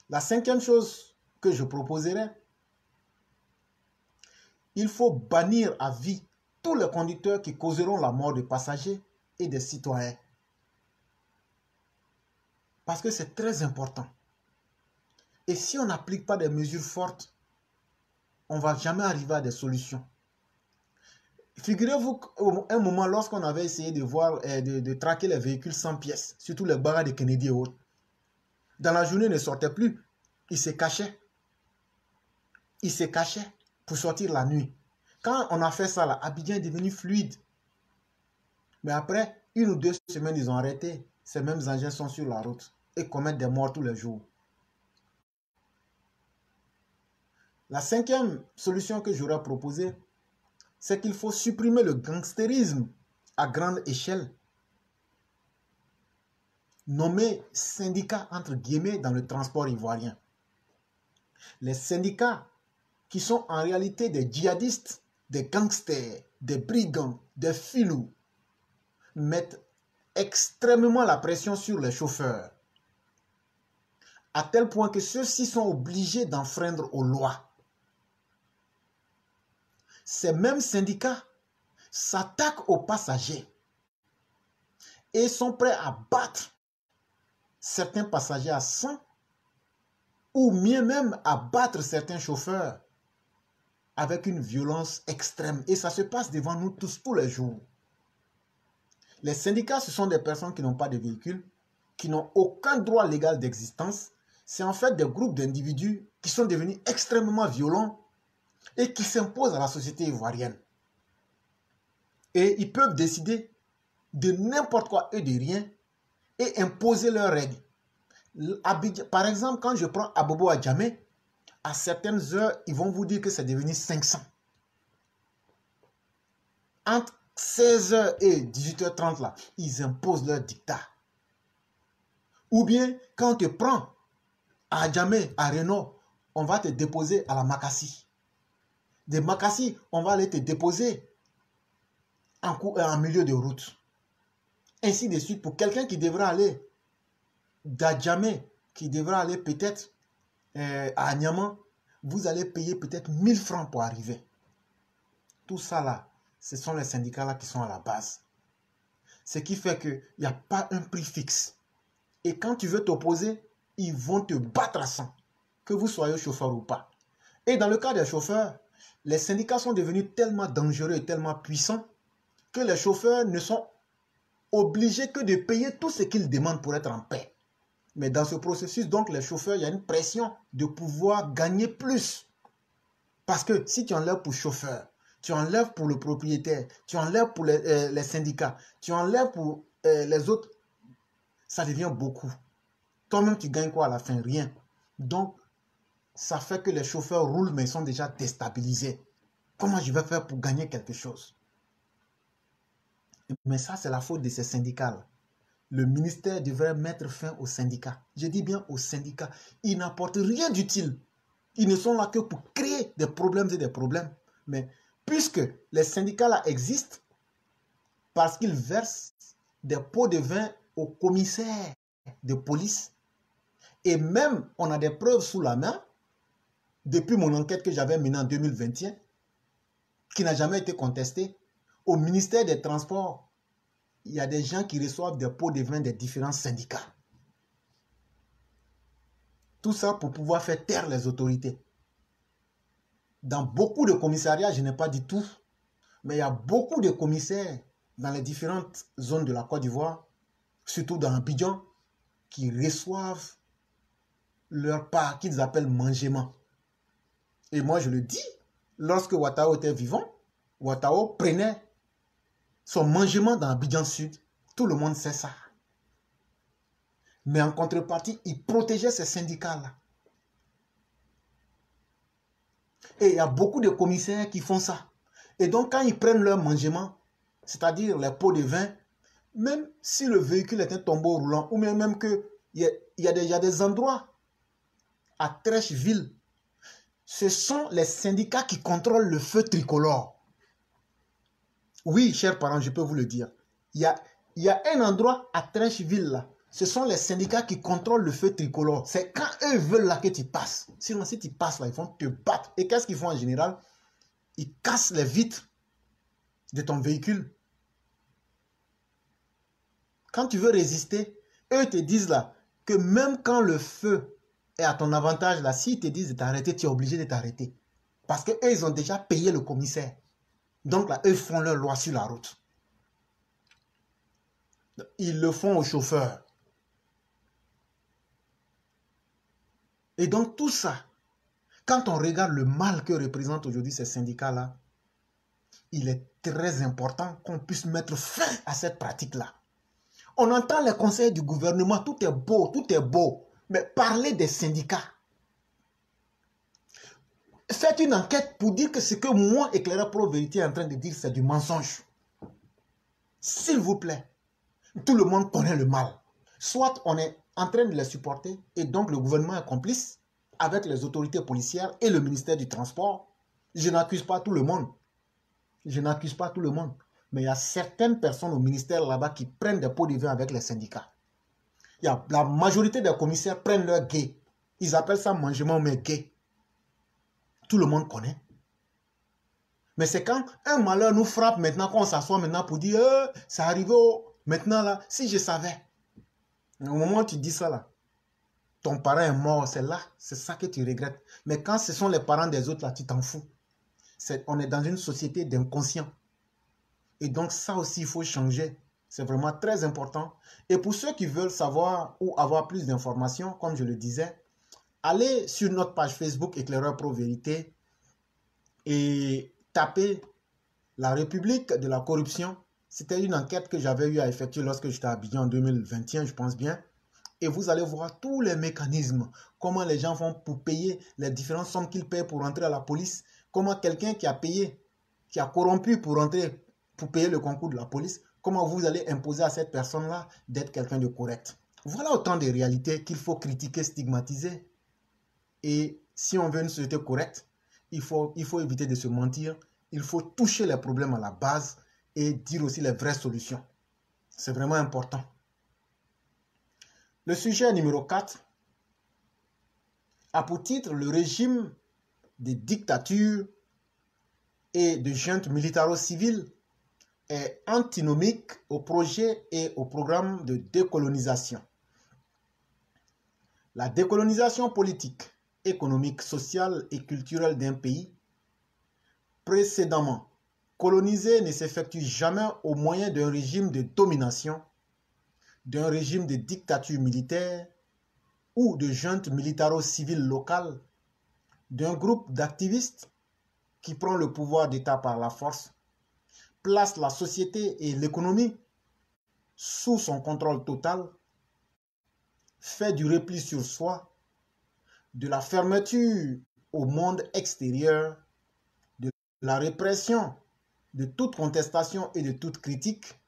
La cinquième chose que je proposerai, il faut bannir à vie tous les conducteurs qui causeront la mort des passagers et des citoyens. Parce que c'est très important. Et si on n'applique pas des mesures fortes, on ne va jamais arriver à des solutions. Figurez-vous qu'à un moment, lorsqu'on avait essayé de voir, de traquer les véhicules sans pièces, surtout les barres de Kennedy et autres, dans la journée, ils ne sortaient plus. Ils se cachaient. Ils se cachaient pour sortir la nuit. Quand on a fait ça, là, Abidjan est devenu fluide. Mais après, 1 ou 2 semaines, ils ont arrêté. Ces mêmes engins sont sur la route et commettent des morts tous les jours. La cinquième solution que j'aurais proposée, c'est qu'il faut supprimer le gangstérisme à grande échelle, nommé syndicat entre guillemets dans le transport ivoirien. Les syndicats qui sont en réalité des djihadistes, des gangsters, des brigands, des filous, mettent extrêmement la pression sur les chauffeurs, à tel point que ceux-ci sont obligés d'enfreindre aux lois. Ces mêmes syndicats s'attaquent aux passagers et sont prêts à battre certains passagers à sang ou mieux même à battre certains chauffeurs avec une violence extrême. Et ça se passe devant nous tous les jours. Les syndicats, ce sont des personnes qui n'ont pas de véhicule, qui n'ont aucun droit légal d'existence. C'est en fait des groupes d'individus qui sont devenus extrêmement violents et qui s'imposent à la société ivoirienne. Et ils peuvent décider de n'importe quoi et de rien et imposer leurs règles. Par exemple, quand je prends Abobo Adjamé, à certaines heures, ils vont vous dire que c'est devenu 500. Entre 16h et 18h30, là, ils imposent leur dictat. Ou bien, quand on te prend à Adjamé, à Renault, on va te déposer à la Makassi. De Makassi, on va aller te déposer en milieu de route. Ainsi de suite, pour quelqu'un qui devrait aller d'Adjamé, qui devrait aller peut-être à Agnaman, vous allez payer peut-être 1000 francs pour arriver. Tout ça là, ce sont les syndicats là qui sont à la base. Ce qui fait qu'il n'y a pas un prix fixe. Et quand tu veux t'opposer, ils vont te battre à sang, que vous soyez chauffeur ou pas. Et dans le cas des chauffeurs, les syndicats sont devenus tellement dangereux et tellement puissants que les chauffeurs ne sont obligés que de payer tout ce qu'ils demandent pour être en paix. Mais dans ce processus, donc, les chauffeurs, il y a une pression de pouvoir gagner plus. Parce que si tu enlèves pour chauffeur, tu enlèves pour le propriétaire, tu enlèves pour les syndicats, tu enlèves pour les autres, ça devient beaucoup. Toi-même, tu gagnes quoi à la fin? Rien. Donc, ça fait que les chauffeurs roulent, mais ils sont déjà déstabilisés. Comment je vais faire pour gagner quelque chose? Mais ça, c'est la faute de ces syndicats-là. le ministère devrait mettre fin aux syndicats. Je dis bien aux syndicats. Ils n'apportent rien d'utile. Ils ne sont là que pour créer des problèmes et des problèmes. Mais puisque les syndicats là existent, parce qu'ils versent des pots de vin aux commissaires de police, et même on a des preuves sous la main, depuis mon enquête que j'avais menée en 2021, qui n'a jamais été contestée, au ministère des Transports, il y a des gens qui reçoivent des pots de vin des différents syndicats. Tout ça pour pouvoir faire taire les autorités. Dans beaucoup de commissariats, je n'ai pas dit tout, mais il y a beaucoup de commissaires dans les différentes zones de la Côte d'Ivoire, surtout dans Abidjan, qui reçoivent leur part qu'ils appellent mangement. Et moi, je le dis, lorsque Ouattao était vivant, Ouattao prenait son mangement dans Abidjan Sud. Tout le monde sait ça. Mais en contrepartie, il protégeait ces syndicats-là. Et il y a beaucoup de commissaires qui font ça. Et donc, quand ils prennent leur mangement, c'est-à-dire les pots de vin, même si le véhicule est un tombeau roulant, ou même qu'il y a des endroits à Trècheville, ce sont les syndicats qui contrôlent le feu tricolore. Oui, chers parents, je peux vous le dire. Il y a un endroit à Trècheville, là. Ce sont les syndicats qui contrôlent le feu tricolore. C'est quand eux veulent là que tu passes. Sinon, si tu passes là, ils vont te battre. Et qu'est-ce qu'ils font en général? Ils cassent les vitres de ton véhicule. Quand tu veux résister, eux te disent là que même quand le feu est à ton avantage, là, s'ils te disent de t'arrêter, tu es obligé de t'arrêter. Parce qu'eux, ils ont déjà payé le commissaire. Donc là, eux font leur loi sur la route. Ils le font aux chauffeurs. Et donc tout ça, quand on regarde le mal que représentent aujourd'hui ces syndicats-là, il est très important qu'on puisse mettre fin à cette pratique-là. On entend les conseils du gouvernement, tout est beau, mais parler des syndicats. Faites une enquête pour dire que ce que moi, Éclaireur Pro Vérité, est en train de dire, c'est du mensonge. S'il vous plaît, tout le monde connaît le mal. Soit on est en train de les supporter et donc le gouvernement est complice avec les autorités policières et le ministère du Transport. Je n'accuse pas tout le monde. Je n'accuse pas tout le monde. Mais il y a certaines personnes au ministère là-bas qui prennent des pots de vin avec les syndicats. La majorité des commissaires prennent leur guet. Ils appellent ça mangement mais guet. Tout le monde connaît. Mais c'est quand un malheur nous frappe maintenant, qu'on s'assoit maintenant pour dire ça arrive maintenant là, si je savais. Au moment où tu dis ça là, ton parent est mort, c'est là, c'est ça que tu regrettes. Mais quand ce sont les parents des autres là, tu t'en fous. On est dans une société d'inconscients. Et donc ça aussi, il faut changer. C'est vraiment très important. Et pour ceux qui veulent savoir ou avoir plus d'informations, comme je le disais, allez sur notre page Facebook Éclaireur Pro Vérité et tapez la République de la corruption. C'était une enquête que j'avais eu à effectuer lorsque j'étais à Abidjan en 2021, je pense bien. Et vous allez voir tous les mécanismes, comment les gens font pour payer les différentes sommes qu'ils paient pour rentrer à la police, comment quelqu'un qui a payé, qui a corrompu pour rentrer, pour payer le concours de la police, comment vous allez imposer à cette personne-là d'être quelqu'un de correct. Voilà autant de réalités qu'il faut critiquer, stigmatiser. Et si on veut une société correcte, il faut éviter de se mentir, il faut toucher les problèmes à la base et dire aussi les vraies solutions. C'est vraiment important. Le sujet numéro 4 a pour titre le régime de dictature et de junte militaro-civile est antinomique au projet et au programme de décolonisation. La décolonisation politique, économique, sociale et culturelle d'un pays précédemment colonisé ne s'effectue jamais au moyen d'un régime de domination, d'un régime de dictature militaire ou de junte militaro-civile locale, d'un groupe d'activistes qui prend le pouvoir d'État par la force, place la société et l'économie sous son contrôle total, fait du repli sur soi, de la fermeture au monde extérieur, de la répression de toute contestation et de toute critique,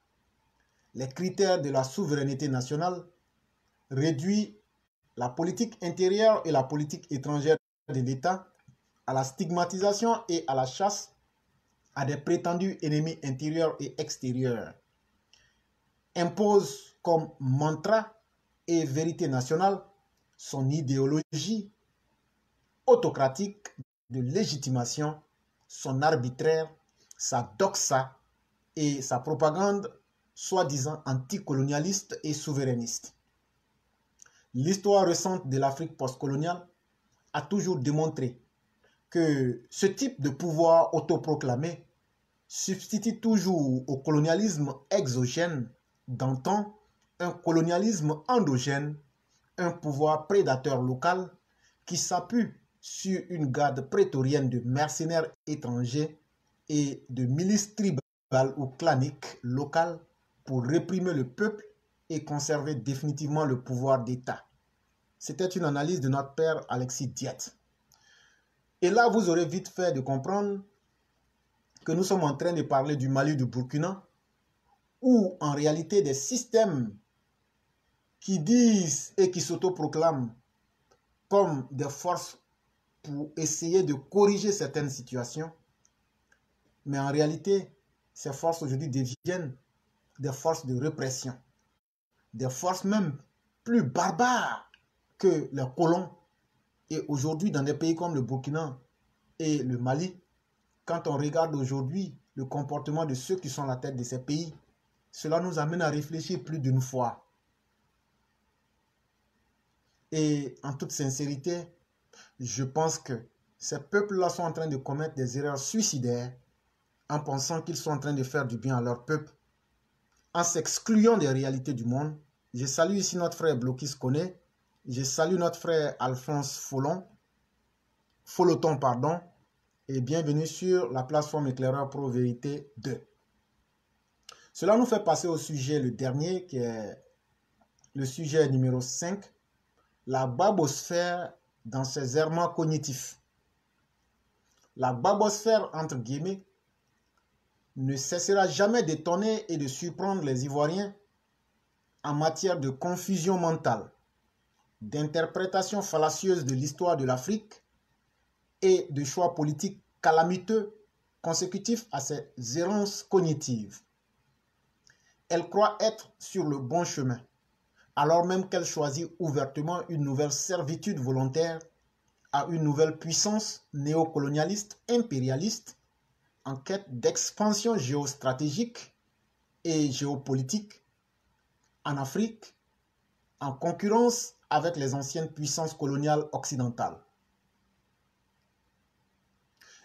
les critères de la souveraineté nationale, réduit la politique intérieure et la politique étrangère de l'État à la stigmatisation et à la chasse à des prétendus ennemis intérieurs et extérieurs, impose comme mantra et vérité nationale son idéologie autocratique de légitimation, son arbitraire, sa doxa et sa propagande soi-disant anticolonialiste et souverainiste. L'histoire récente de l'Afrique postcoloniale a toujours démontré que ce type de pouvoir autoproclamé substitue toujours au colonialisme exogène d'antan un colonialisme endogène, un pouvoir prédateur local qui s'appuie sur une garde prétorienne de mercenaires étrangers et de milices tribales ou claniques locales pour réprimer le peuple et conserver définitivement le pouvoir d'État. C'était une analyse de notre père Alexis Diet. Et là, vous aurez vite fait de comprendre que nous sommes en train de parler du Mali, du Burkina, où en réalité des systèmes qui disent et qui s'autoproclament comme des forces pour essayer de corriger certaines situations, mais en réalité, ces forces aujourd'hui deviennent des forces de répression, des forces même plus barbares que les colons. Et aujourd'hui, dans des pays comme le Burkina et le Mali, quand on regarde aujourd'hui le comportement de ceux qui sont à la tête de ces pays, cela nous amène à réfléchir plus d'une fois. Et en toute sincérité, je pense que ces peuples-là sont en train de commettre des erreurs suicidaires en pensant qu'ils sont en train de faire du bien à leur peuple, en s'excluant des réalités du monde. Je salue ici notre frère Blokis Kone, je salue notre frère Alphonse Folloton, pardon, et bienvenue sur la plateforme Éclaireur Pro Vérité 2. Cela nous fait passer au sujet, le dernier, qui est le sujet numéro 5, la babosphère dans ses errements cognitifs. La babosphère, entre guillemets, ne cessera jamais d'étonner et de surprendre les Ivoiriens en matière de confusion mentale, d'interprétation fallacieuse de l'histoire de l'Afrique et de choix politiques calamiteux consécutifs à ces errances cognitives. Elle croit être sur le bon chemin, alors même qu'elle choisit ouvertement une nouvelle servitude volontaire à une nouvelle puissance néocolonialiste impérialiste en quête d'expansion géostratégique et géopolitique en Afrique, en concurrence avec les anciennes puissances coloniales occidentales.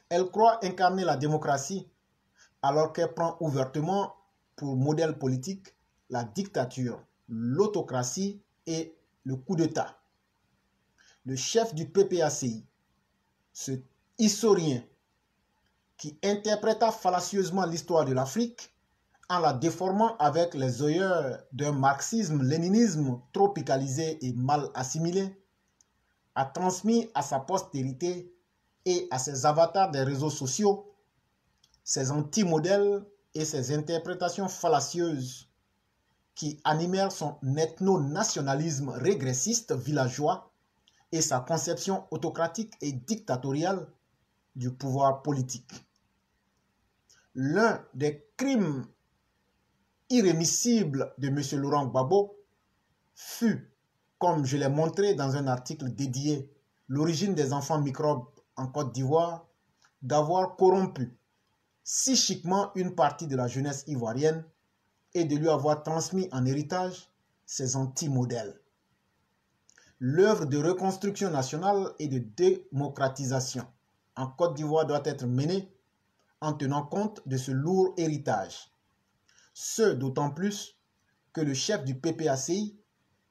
Elle croit incarner la démocratie alors qu'elle prend ouvertement pour modèle politique la dictature, l'autocratie et le coup d'État. Le chef du PPACI, ce historien qui interpréta fallacieusement l'histoire de l'Afrique en la déformant avec les œillères d'un marxisme-léninisme tropicalisé et mal assimilé, a transmis à sa postérité et à ses avatars des réseaux sociaux ses anti-modèles et ses interprétations fallacieuses qui animèrent son ethno-nationalisme régressiste villageois et sa conception autocratique et dictatoriale du pouvoir politique. L'un des crimes irrémissibles de M. Laurent Gbagbo fut, comme je l'ai montré dans un article dédié « L'origine des enfants microbes en Côte d'Ivoire », d'avoir corrompu psychiquement une partie de la jeunesse ivoirienne et de lui avoir transmis en héritage ses anti-modèles. L'œuvre de reconstruction nationale et de démocratisation en Côte d'Ivoire doit être menée en tenant compte de ce lourd héritage. Ce d'autant plus que le chef du PPACI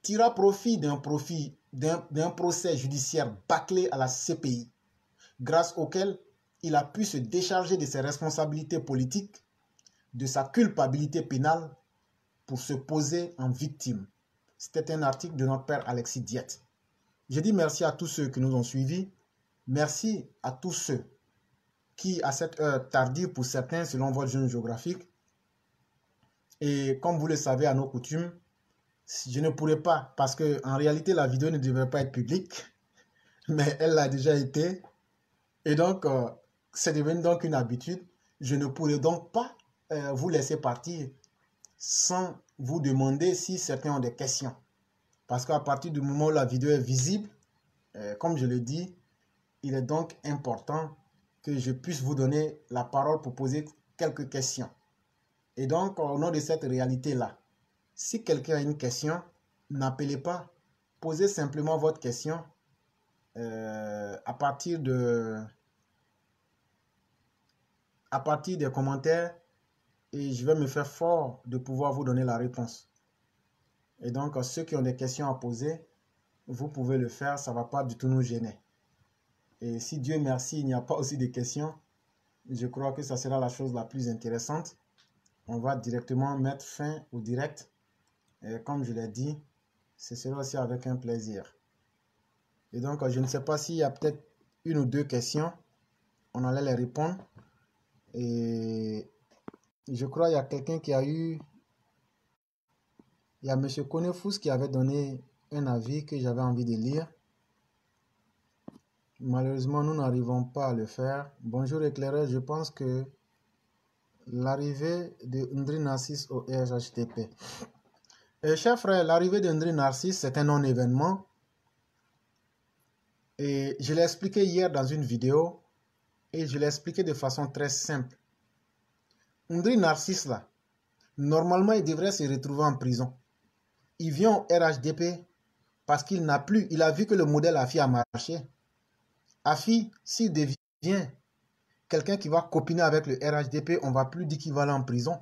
tira profit d'un procès judiciaire bâclé à la CPI, grâce auquel il a pu se décharger de ses responsabilités politiques, de sa culpabilité pénale pour se poser en victime. C'était un article de notre père Alexis Diet. Je dis merci à tous ceux qui nous ont suivis. Merci à tous ceux qui, à cette heure tardive pour certains, selon votre zone géographique, Et comme vous le savez, à nos coutumes, je ne pourrais pas, parce qu'en réalité, la vidéo ne devrait pas être publique, mais elle l'a déjà été. Et donc, c'est devenu donc une habitude. Je ne pourrais donc pas vous laisser partir sans vous demander si certains ont des questions. Parce qu'à partir du moment où la vidéo est visible, comme je le dis, il est donc important que je puisse vous donner la parole pour poser quelques questions. Et donc, au nom de cette réalité-là, si quelqu'un a une question, n'appelez pas, posez simplement votre question à partir des commentaires et je vais me faire fort de pouvoir vous donner la réponse. Et donc, ceux qui ont des questions à poser, vous pouvez le faire, ça ne va pas du tout nous gêner. Et si Dieu merci, il n'y a pas aussi de questions, je crois que ça sera la chose la plus intéressante. On va directement mettre fin au direct. Et comme je l'ai dit, ce sera aussi avec un plaisir. Et donc, je ne sais pas s'il y a peut-être une ou deux questions. On allait les répondre. Et je crois qu'il y a quelqu'un qui a eu... Il y a M. Konefous qui avait donné un avis que j'avais envie de lire. Malheureusement, nous n'arrivons pas à le faire. Bonjour éclaireur, je pense que l'arrivée de Ndri Narcisse au RHDP. Cher frère, l'arrivée de Ndri Narcisse, c'est un non-événement. Et je l'ai expliqué hier dans une vidéo. Et je l'ai expliqué de façon très simple. Ndri Narcisse, là, normalement, il devrait se retrouver en prison. Il vient au RHDP parce qu'il n'a plus, il a vu que le modèle AFI a marché. AFI, s'il devient quelqu'un qui va copiner avec le RHDP, on ne va plus dire qu'il va aller en prison.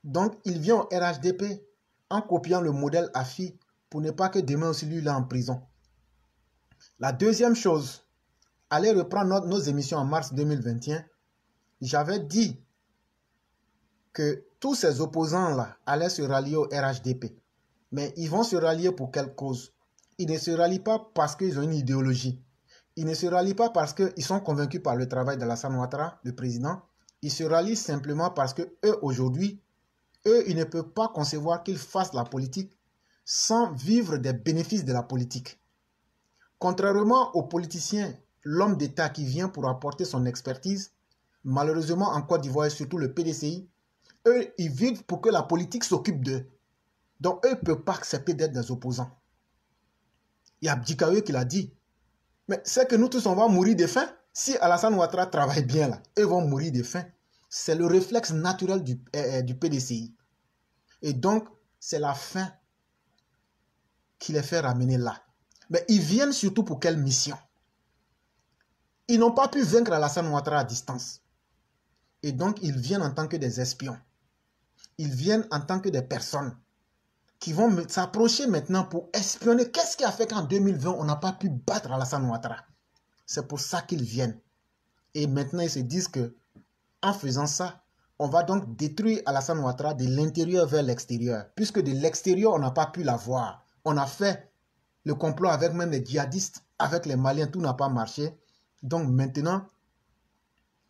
Donc, il vient au RHDP en copiant le modèle AFI pour ne pas que demain aussi lui, il est en prison. La deuxième chose, allez reprendre nos émissions en mars 2021. J'avais dit que tous ces opposants-là allaient se rallier au RHDP. Mais ils vont se rallier pour quelle cause? Ils ne se rallient pas parce qu'ils ont une idéologie. Ils ne se rallient pas parce qu'ils sont convaincus par le travail d'Alassane Ouattara, le président. Ils se rallient simplement parce que eux, aujourd'hui, ils ne peuvent pas concevoir qu'ils fassent la politique sans vivre des bénéfices de la politique. Contrairement aux politiciens, l'homme d'État qui vient pour apporter son expertise, malheureusement en Côte d'Ivoire et surtout le PDCI, eux, ils vivent pour que la politique s'occupe d'eux. Donc, eux ne peuvent pas accepter d'être des opposants. Il y a Abdikawe qui l'a dit. Mais c'est que nous tous, on va mourir de faim. Si Alassane Ouattara travaille bien, là, eux vont mourir de faim. C'est le réflexe naturel du PDCI. Et donc, c'est la faim qui les fait ramener là. Mais ils viennent surtout pour quelle mission? Ils n'ont pas pu vaincre Alassane Ouattara à distance. Et donc, ils viennent en tant que des espions. Ils viennent en tant que des personnes qui vont s'approcher maintenant pour espionner. Qu'est-ce qui a fait qu'en 2020, on n'a pas pu battre Alassane Ouattara? C'est pour ça qu'ils viennent. Et maintenant, ils se disent que en faisant ça, on va donc détruire Alassane Ouattara de l'intérieur vers l'extérieur. Puisque de l'extérieur, on n'a pas pu l'avoir. On a fait le complot avec même les djihadistes, avec les Maliens, tout n'a pas marché. Donc maintenant,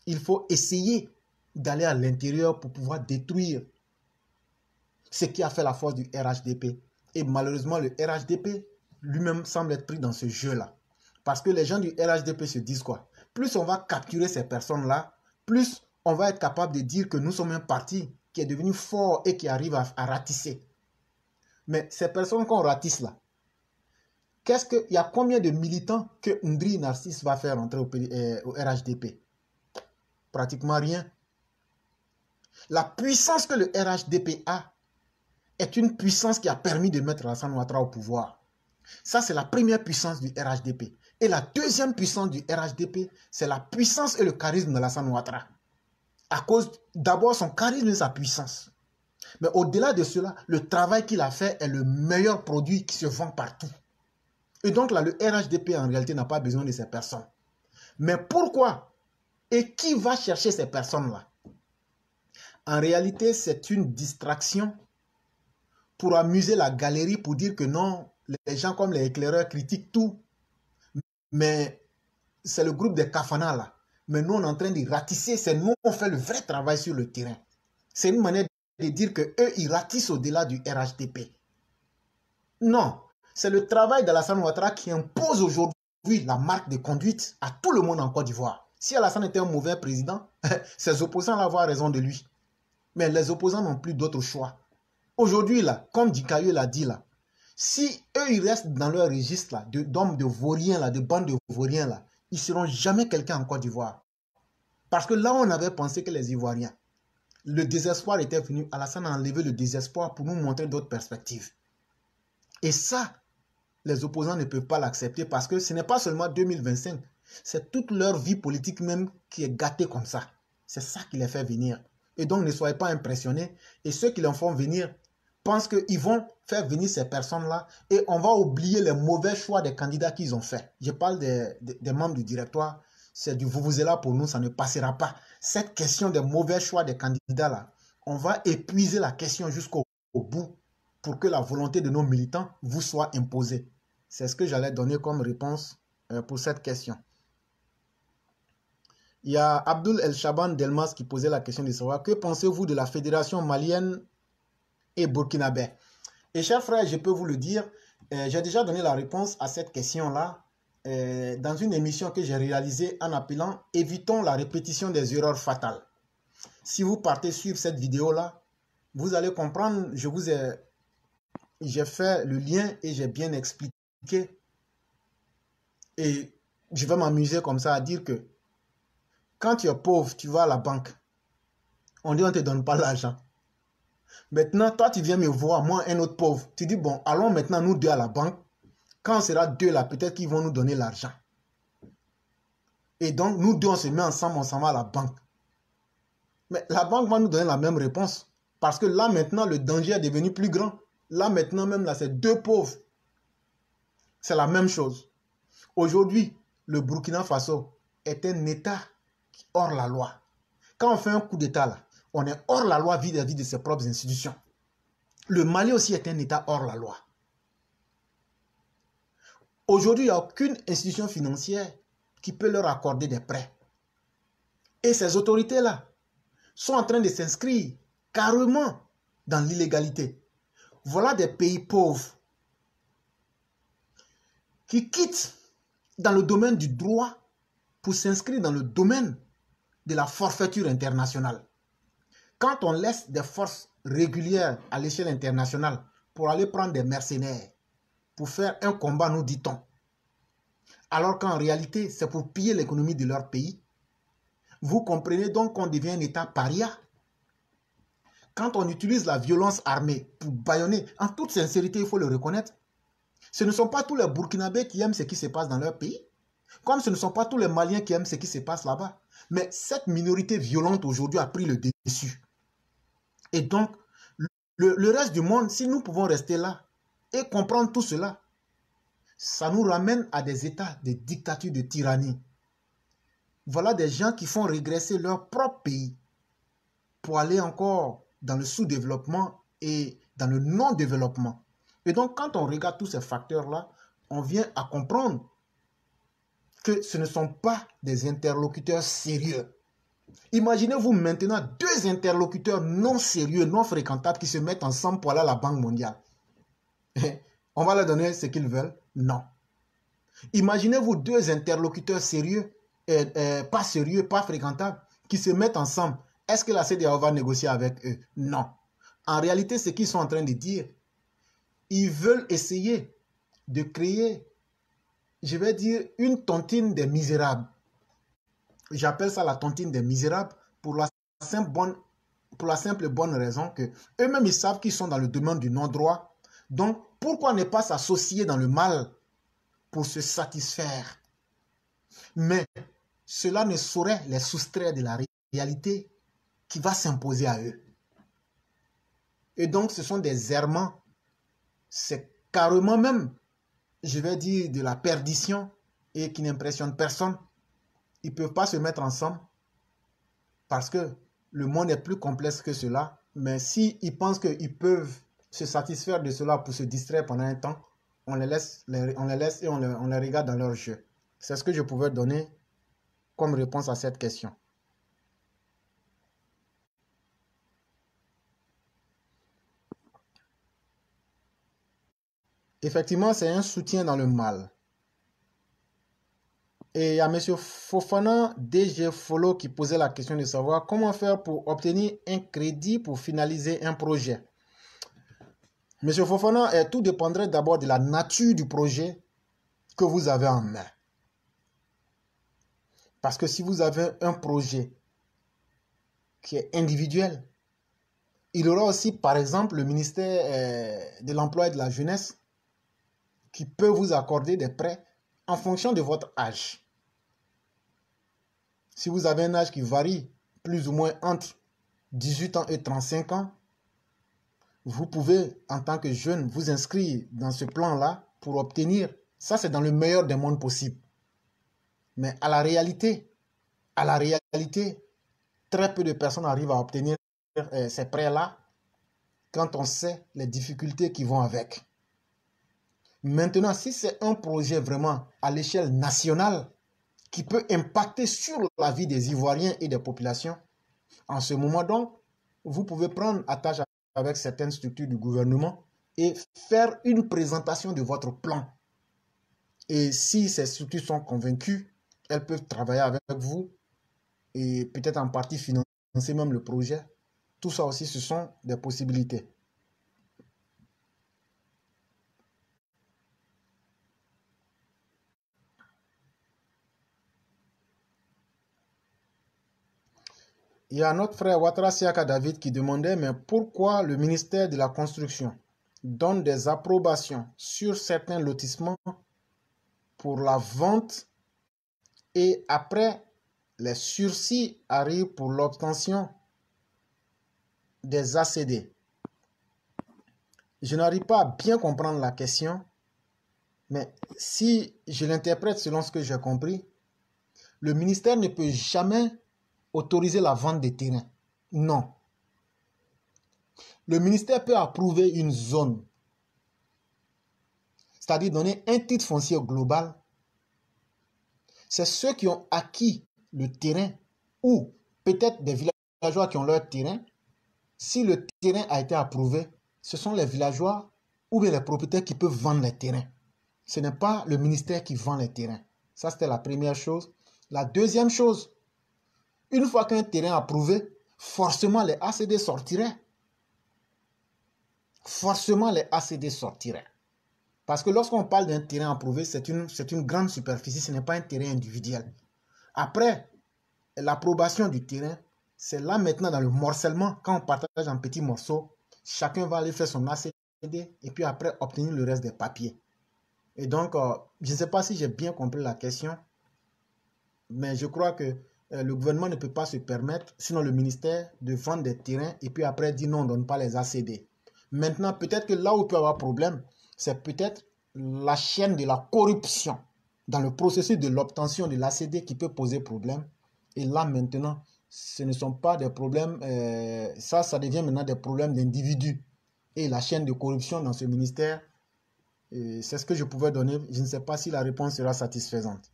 il faut essayer d'aller à l'intérieur pour pouvoir détruire ce qui a fait la force du RHDP. Et malheureusement, le RHDP lui-même semble être pris dans ce jeu-là. Parce que les gens du RHDP se disent quoi? Plus on va capturer ces personnes-là, plus on va être capable de dire que nous sommes un parti qui est devenu fort et qui arrive à ratisser. Mais ces personnes qu'on ratisse là, il y a combien de militants que Ndri Narcisse va faire entrer au RHDP? Pratiquement rien. La puissance que le RHDP a est une puissance qui a permis de mettre Alassane Ouattara au pouvoir. Ça, c'est la première puissance du RHDP. Et la deuxième puissance du RHDP, c'est la puissance et le charisme d'Alassane Ouattara. À cause d'abord son charisme et sa puissance. Mais au-delà de cela, le travail qu'il a fait est le meilleur produit qui se vend partout. Et donc là, le RHDP en réalité n'a pas besoin de ces personnes. Mais pourquoi? Et qui va chercher ces personnes-là? En réalité, c'est une distraction pour amuser la galerie, pour dire que non, les gens comme les éclaireurs critiquent tout. Mais c'est le groupe des Kafana là. Mais nous, on est en train de ratisser. C'est nous, on fait le vrai travail sur le terrain. C'est une manière de dire qu'eux, ils ratissent au-delà du RHDP. Non, c'est le travail d'Alassane Ouattara qui impose aujourd'hui la marque de conduite à tout le monde en Côte d'Ivoire. Si Alassane était un mauvais président, ses opposants allaient avoir raison de lui. Mais les opposants n'ont plus d'autre choix. Aujourd'hui, là, comme Dikayo l'a dit, là, si eux, ils restent dans leur registre là, d'hommes de vauriens, là, de bandes de vauriens, là, ils ne seront jamais quelqu'un en Côte d'Ivoire. Parce que là, on avait pensé que les Ivoiriens, le désespoir était venu. Alassane a enlevé le désespoir pour nous montrer d'autres perspectives. Et ça, les opposants ne peuvent pas l'accepter parce que ce n'est pas seulement 2025, c'est toute leur vie politique même qui est gâtée comme ça. C'est ça qui les fait venir. Et donc, ne soyez pas impressionnés. Et ceux qui en font venir pensent qu'ils vont faire venir ces personnes-là et on va oublier les mauvais choix des candidats qu'ils ont faits. Je parle des membres du directoire. C'est du vuvuzela pour nous, ça ne passera pas. Cette question des mauvais choix des candidats-là, on va épuiser la question jusqu'au bout pour que la volonté de nos militants vous soit imposée. C'est ce que j'allais donner comme réponse pour cette question. Il y a Abdul El Shaban Delmas qui posait la question de savoir que pensez-vous de la fédération malienne et burkinabé? Et chers frères, je peux vous le dire, j'ai déjà donné la réponse à cette question-là dans une émission que j'ai réalisée en appelant « Évitons la répétition des erreurs fatales ». Si vous partez suivre cette vidéo-là, vous allez comprendre, j'ai fait le lien et j'ai bien expliqué. Et je vais m'amuser comme ça à dire que quand tu es pauvre, tu vas à la banque. On dit on ne te donne pas l'argent. Maintenant, toi, tu viens me voir, moi, un autre pauvre. Tu dis, bon, allons maintenant nous deux à la banque. Quand on sera deux là, peut-être qu'ils vont nous donner l'argent. Et donc, nous deux, on se met ensemble, on s'en va à la banque. Mais la banque va nous donner la même réponse. Parce que là, maintenant, le danger est devenu plus grand. Là, maintenant, même là, c'est deux pauvres. C'est la même chose. Aujourd'hui, le Burkina Faso est un État hors la loi. Quand on fait un coup d'État, là, on est hors la loi vis-à-vis de ses propres institutions. Le Mali aussi est un État hors la loi. Aujourd'hui, il n'y a aucune institution financière qui peut leur accorder des prêts. Et ces autorités-là sont en train de s'inscrire carrément dans l'illégalité. Voilà des pays pauvres qui quittent dans le domaine du droit pour s'inscrire dans le domaine de la forfaiture internationale. Quand on laisse des forces régulières à l'échelle internationale pour aller prendre des mercenaires, pour faire un combat, nous dit-on, alors qu'en réalité, c'est pour piller l'économie de leur pays, vous comprenez donc qu'on devient un État paria. Quand on utilise la violence armée pour bâillonner, en toute sincérité, il faut le reconnaître, ce ne sont pas tous les Burkinabés qui aiment ce qui se passe dans leur pays, comme ce ne sont pas tous les Maliens qui aiment ce qui se passe là-bas. Mais cette minorité violente aujourd'hui a pris le dessus. Et donc, le reste du monde, si nous pouvons rester là et comprendre tout cela, ça nous ramène à des états de dictature, de tyrannie. Voilà des gens qui font régresser leur propre pays pour aller encore dans le sous-développement et dans le non-développement. Et donc, quand on regarde tous ces facteurs-là, on vient à comprendre que ce ne sont pas des interlocuteurs sérieux. Imaginez-vous maintenant deux interlocuteurs non sérieux, non fréquentables qui se mettent ensemble pour aller à la Banque mondiale. On va leur donner ce qu'ils veulent? Non. Imaginez-vous deux interlocuteurs sérieux, pas sérieux, pas fréquentables, qui se mettent ensemble. Est-ce que la CEDEAO va négocier avec eux? Non. En réalité, ce qu'ils sont en train de dire, ils veulent essayer de créer, je vais dire, une tontine des misérables. J'appelle ça la tontine des misérables pour la simple bonne raison que eux-mêmes, ils savent qu'ils sont dans le domaine du non-droit. Donc, pourquoi ne pas s'associer dans le mal pour se satisfaire? Mais cela ne saurait les soustraire de la réalité qui va s'imposer à eux. Et donc, ce sont des errements. C'est carrément même, je vais dire, de la perdition et qui n'impressionne personne. Ils ne peuvent pas se mettre ensemble parce que le monde est plus complexe que cela. Mais s'ils pensent qu'ils peuvent se satisfaire de cela pour se distraire pendant un temps, on les laisse et on les regarde dans leur jeu. C'est ce que je pouvais donner comme réponse à cette question. Effectivement, c'est un soutien dans le mal. Et il y a M. Fofana, DG Follow, qui posait la question de savoir comment faire pour obtenir un crédit pour finaliser un projet. M. Fofana, tout dépendrait d'abord de la nature du projet que vous avez en main. Parce que si vous avez un projet qui est individuel, il y aura aussi, par exemple, le ministère de l'Emploi et de la Jeunesse qui peut vous accorder des prêts en fonction de votre âge. Si vous avez un âge qui varie plus ou moins entre 18 ans et 35 ans, vous pouvez, en tant que jeune, vous inscrire dans ce plan-là pour obtenir. Ça, c'est dans le meilleur des mondes possibles. Mais à la réalité, très peu de personnes arrivent à obtenir ces prêts-là quand on sait les difficultés qui vont avec. Maintenant, si c'est un projet vraiment à l'échelle nationale qui peut impacter sur la vie des Ivoiriens et des populations, en ce moment donc, vous pouvez prendre attache avec certaines structures du gouvernement et faire une présentation de votre plan. Et si ces structures sont convaincues, elles peuvent travailler avec vous et peut-être en partie financer même le projet. Tout ça aussi, ce sont des possibilités. Il y a notre frère Ouattara Siaka David qui demandait, mais pourquoi le ministère de la Construction donne des approbations sur certains lotissements pour la vente et après les sursis arrivent pour l'obtention des ACD. Je n'arrive pas à bien comprendre la question, mais si je l'interprète selon ce que j'ai compris, le ministère ne peut jamais autoriser la vente des terrains. Non. Le ministère peut approuver une zone, c'est-à-dire donner un titre foncier global. C'est ceux qui ont acquis le terrain ou peut-être des villageois qui ont leur terrain. Si le terrain a été approuvé, ce sont les villageois ou bien les propriétaires qui peuvent vendre les terrains. Ce n'est pas le ministère qui vend les terrains. Ça, c'était la première chose. La deuxième chose, une fois qu'un terrain est approuvé, forcément les ACD sortiraient. Forcément les ACD sortiraient. Parce que lorsqu'on parle d'un terrain approuvé, c'est une grande superficie, ce n'est pas un terrain individuel. Après l'approbation du terrain, c'est là maintenant dans le morcellement, quand on partage en petits morceaux, chacun va aller faire son ACD et puis après obtenir le reste des papiers. Et donc, je ne sais pas si j'ai bien compris la question, mais je crois que le gouvernement ne peut pas se permettre, sinon le ministère, de vendre des terrains et puis après dire non, on ne donne pas les ACD. Maintenant, peut-être que là où il peut y avoir problème, c'est peut-être la chaîne de la corruption dans le processus de l'obtention de l'ACD qui peut poser problème. Et là, maintenant, ce ne sont pas des problèmes, ça devient maintenant des problèmes d'individus. Et la chaîne de corruption dans ce ministère, c'est ce que je pouvais donner. Je ne sais pas si la réponse sera satisfaisante.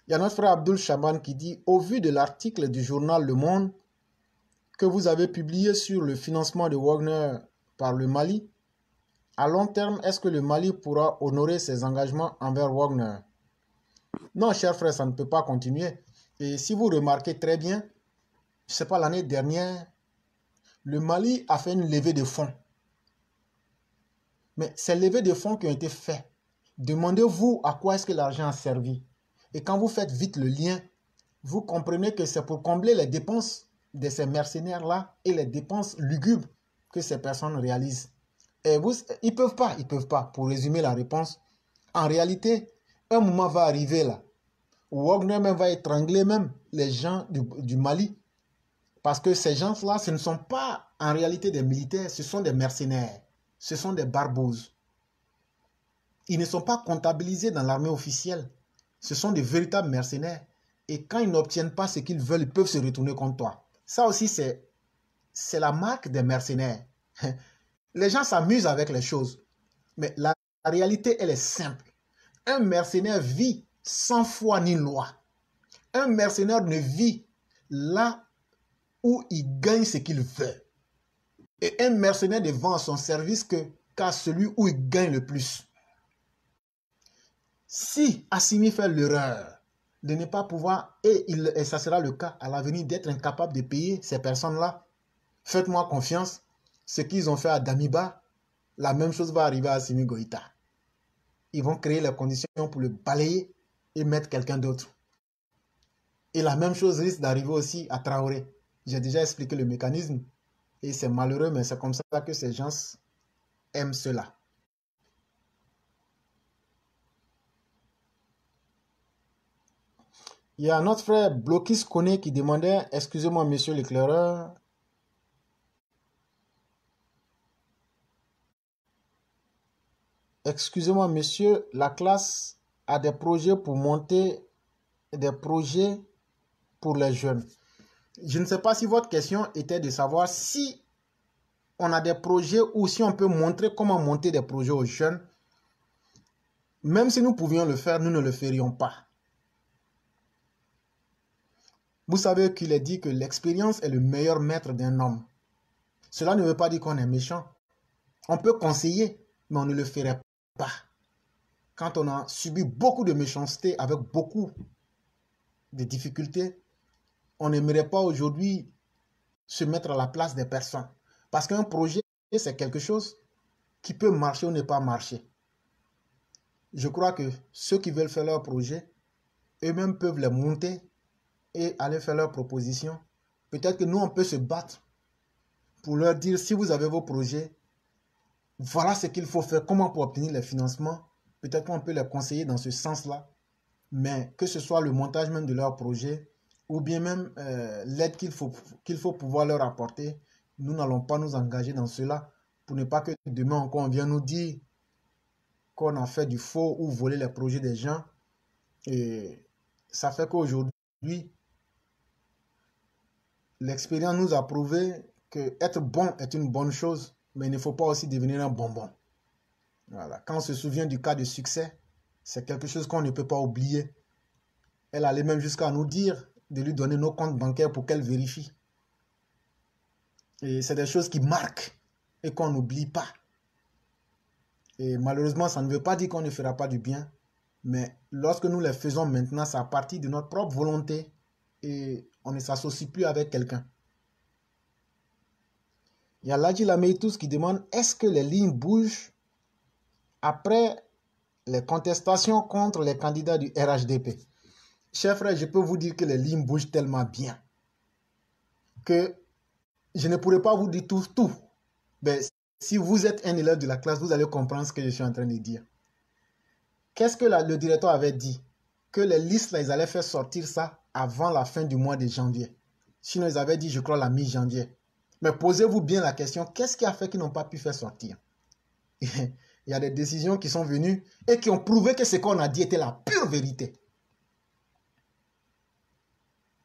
Il y a notre frère Abdul Shaban qui dit, au vu de l'article du journal Le Monde que vous avez publié sur le financement de Wagner par le Mali, à long terme, est-ce que le Mali pourra honorer ses engagements envers Wagner? Non, cher frère, ça ne peut pas continuer. Et si vous remarquez très bien, je ne sais pas, l'année dernière, le Mali a fait une levée de fonds. Mais ces levées de fonds qui ont été faites, demandez-vous à quoi est-ce que l'argent a servi. Et quand vous faites vite le lien, vous comprenez que c'est pour combler les dépenses de ces mercenaires-là et les dépenses lugubres que ces personnes réalisent. Et ils ne peuvent pas, pour résumer la réponse. En réalité, un moment va arriver là, où Wagner même va étrangler même les gens du Mali. Parce que ces gens-là, ce ne sont pas en réalité des militaires, ce sont des mercenaires. Ce sont des barbouzes. Ils ne sont pas comptabilisés dans l'armée officielle. Ce sont des véritables mercenaires. Et quand ils n'obtiennent pas ce qu'ils veulent, ils peuvent se retourner contre toi. Ça aussi, c'est la marque des mercenaires. Les gens s'amusent avec les choses. Mais la réalité, elle est simple. Un mercenaire vit sans foi ni loi. Un mercenaire ne vit là où il gagne ce qu'il veut. Et un mercenaire ne vend à son service que qu'à celui où il gagne le plus. Si Assimi fait l'erreur de ne pas pouvoir, et ça sera le cas à l'avenir, d'être incapable de payer ces personnes-là, faites-moi confiance, ce qu'ils ont fait à Damiba, la même chose va arriver à Assimi Goïta. Ils vont créer les conditions pour le balayer et mettre quelqu'un d'autre. Et la même chose risque d'arriver aussi à Traoré. J'ai déjà expliqué le mécanisme. Et c'est malheureux, mais c'est comme ça que ces gens aiment cela. Il y a notre frère Blokis Kone qui demandait, excusez-moi monsieur l'éclaireur, excusez-moi monsieur, la classe a des projets pour monter des projets pour les jeunes. Je ne sais pas si votre question était de savoir si on a des projets ou si on peut montrer comment monter des projets aux jeunes. Même si nous pouvions le faire, nous ne le ferions pas. Vous savez qu'il est dit que l'expérience est le meilleur maître d'un homme. Cela ne veut pas dire qu'on est méchant. On peut conseiller, mais on ne le ferait pas. Quand on a subi beaucoup de méchanceté avec beaucoup de difficultés, on n'aimerait pas aujourd'hui se mettre à la place des personnes. Parce qu'un projet, c'est quelque chose qui peut marcher ou ne pas marcher. Je crois que ceux qui veulent faire leur projet, eux-mêmes peuvent les monter et aller faire leurs propositions. Peut-être que nous, on peut se battre pour leur dire, si vous avez vos projets, voilà ce qu'il faut faire, comment pour obtenir les financements. Peut-être qu'on peut les conseiller dans ce sens-là. Mais que ce soit le montage même de leur projet, ou bien même l'aide qu'il faut pouvoir leur apporter, nous n'allons pas nous engager dans cela pour ne pas que demain encore on vienne nous dire qu'on a fait du faux ou volé les projets des gens. Et ça fait qu'aujourd'hui, l'expérience nous a prouvé que être bon est une bonne chose, mais il ne faut pas aussi devenir un bonbon. Voilà. Quand on se souvient du cas de succès, c'est quelque chose qu'on ne peut pas oublier. Elle allait même jusqu'à nous dire de lui donner nos comptes bancaires pour qu'elle vérifie. Et c'est des choses qui marquent et qu'on n'oublie pas. Et malheureusement, ça ne veut pas dire qu'on ne fera pas du bien. Mais lorsque nous les faisons maintenant, c'est à partir de notre propre volonté et on ne s'associe plus avec quelqu'un. Il y a Ladji Lameitus qui demande, est-ce que les lignes bougent après les contestations contre les candidats du RHDP? Chers frères, je peux vous dire que les lignes bougent tellement bien que je ne pourrais pas vous dire tout. Mais si vous êtes un élève de la classe, vous allez comprendre ce que je suis en train de dire. Qu'est-ce que le directeur avait dit? Que les listes, là, ils allaient faire sortir ça avant la fin du mois de janvier. Sinon, ils avaient dit, je crois, la mi-janvier. Mais posez-vous bien la question, qu'est-ce qui a fait qu'ils n'ont pas pu faire sortir? Il y a des décisions qui sont venues et qui ont prouvé que ce qu'on a dit était la pure vérité.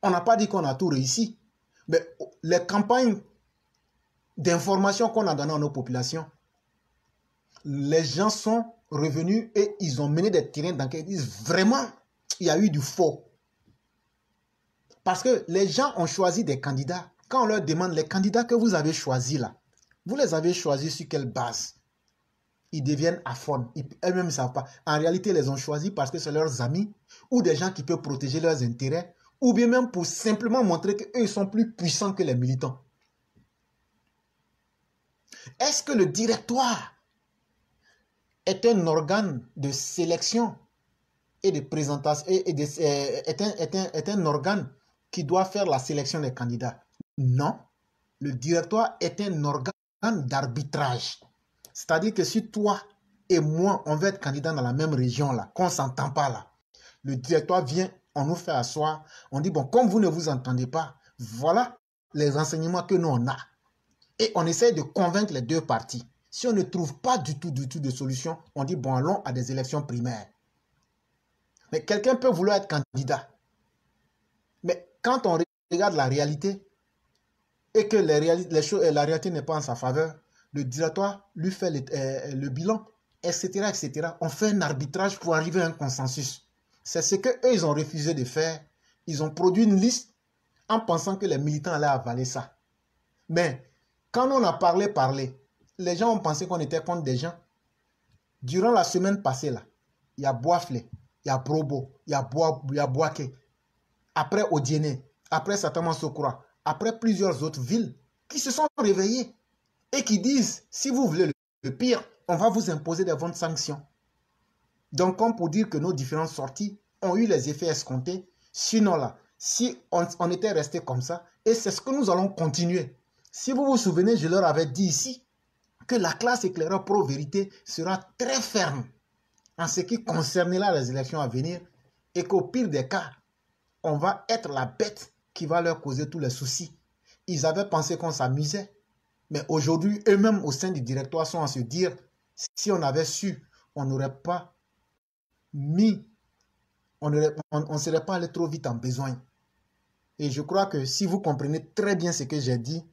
On n'a pas dit qu'on a tout réussi. Mais les campagnes d'information qu'on a données à nos populations, les gens sont revenus et ils ont mené des terrains dans lesquels ils disent vraiment, il y a eu du faux. Parce que les gens ont choisi des candidats. Quand on leur demande les candidats que vous avez choisis là, vous les avez choisis sur quelle base? Ils deviennent aphones. Eux-mêmes ne savent pas. En réalité, ils les ont choisis parce que c'est leurs amis ou des gens qui peuvent protéger leurs intérêts ou bien même pour simplement montrer qu'eux sont plus puissants que les militants. Est-ce que le directoire est un organe de sélection et de présentation est un organe qui doit faire la sélection des candidats? Non. Le directoire est un organe d'arbitrage. C'est-à-dire que si toi et moi, on veut être candidats dans la même région, là, qu'on ne s'entend pas, là, le directoire vient, on nous fait asseoir, on dit, bon, comme vous ne vous entendez pas, voilà les renseignements que nous, on a. Et on essaie de convaincre les deux parties. Si on ne trouve pas du tout de solution, on dit, bon, allons à des élections primaires. Mais quelqu'un peut vouloir être candidat. Mais quand on regarde la réalité et que la réalité n'est pas en sa faveur, le directoire lui fait le bilan, etc., etc. On fait un arbitrage pour arriver à un consensus. C'est ce qu'eux, ils ont refusé de faire. Ils ont produit une liste en pensant que les militants allaient avaler ça. Mais quand on a parlé, les gens ont pensé qu'on était contre des gens. Durant la semaine passée, là, il y a Boaflé, il y a Brobo, il y a Boaké, après Odiéné, après Sataman Sokora, après plusieurs autres villes qui se sont réveillées et qui disent, si vous voulez le pire, on va vous imposer des ventes sanctions. Donc, comme pour dire que nos différentes sorties ont eu les effets escomptés, sinon là, si on était resté comme ça, et c'est ce que nous allons continuer. Si vous vous souvenez, je leur avais dit ici que la classe éclaireur pro-vérité sera très ferme en ce qui concernera les élections à venir et qu'au pire des cas, on va être la bête qui va leur causer tous les soucis. Ils avaient pensé qu'on s'amusait, mais aujourd'hui, eux-mêmes au sein du directoire sont à se dire, si on avait su, on n'aurait pas mis, on ne serait pas allé trop vite en besoin. Et je crois que si vous comprenez très bien ce que j'ai dit,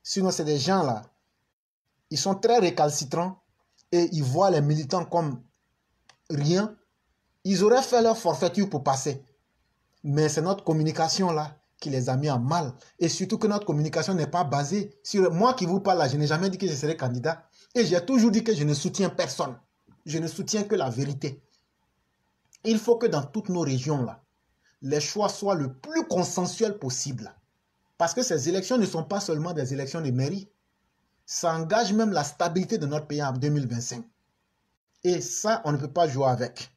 sinon c'est des gens là, ils sont très récalcitrants et ils voient les militants comme rien. Ils auraient fait leur forfaiture pour passer. Mais c'est notre communication là qui les a mis en mal. Et surtout que notre communication n'est pas basée sur... Moi qui vous parle là, je n'ai jamais dit que je serai candidat. Et j'ai toujours dit que je ne soutiens personne. Je ne soutiens que la vérité. Il faut que dans toutes nos régions là, les choix soient le plus consensuels possible. Parce que ces élections ne sont pas seulement des élections de mairie. Ça engage même la stabilité de notre pays en 2025. Et ça, on ne peut pas jouer avec.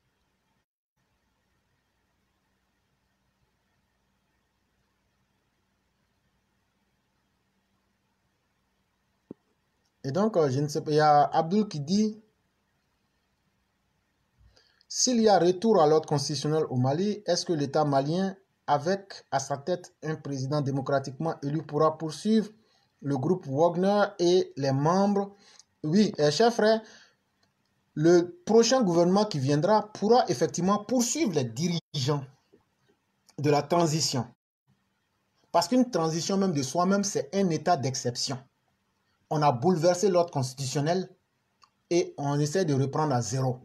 Et donc, je ne sais pas, il y a Abdul qui dit, s'il y a retour à l'ordre constitutionnel au Mali, est-ce que l'État malien, avec à sa tête un président démocratiquement élu, pourra poursuivre le groupe Wagner et les membres? Oui, cher frère, le prochain gouvernement qui viendra pourra effectivement poursuivre les dirigeants de la transition. Parce qu'une transition même de soi-même, c'est un état d'exception. On a bouleversé l'ordre constitutionnel et on essaie de reprendre à zéro.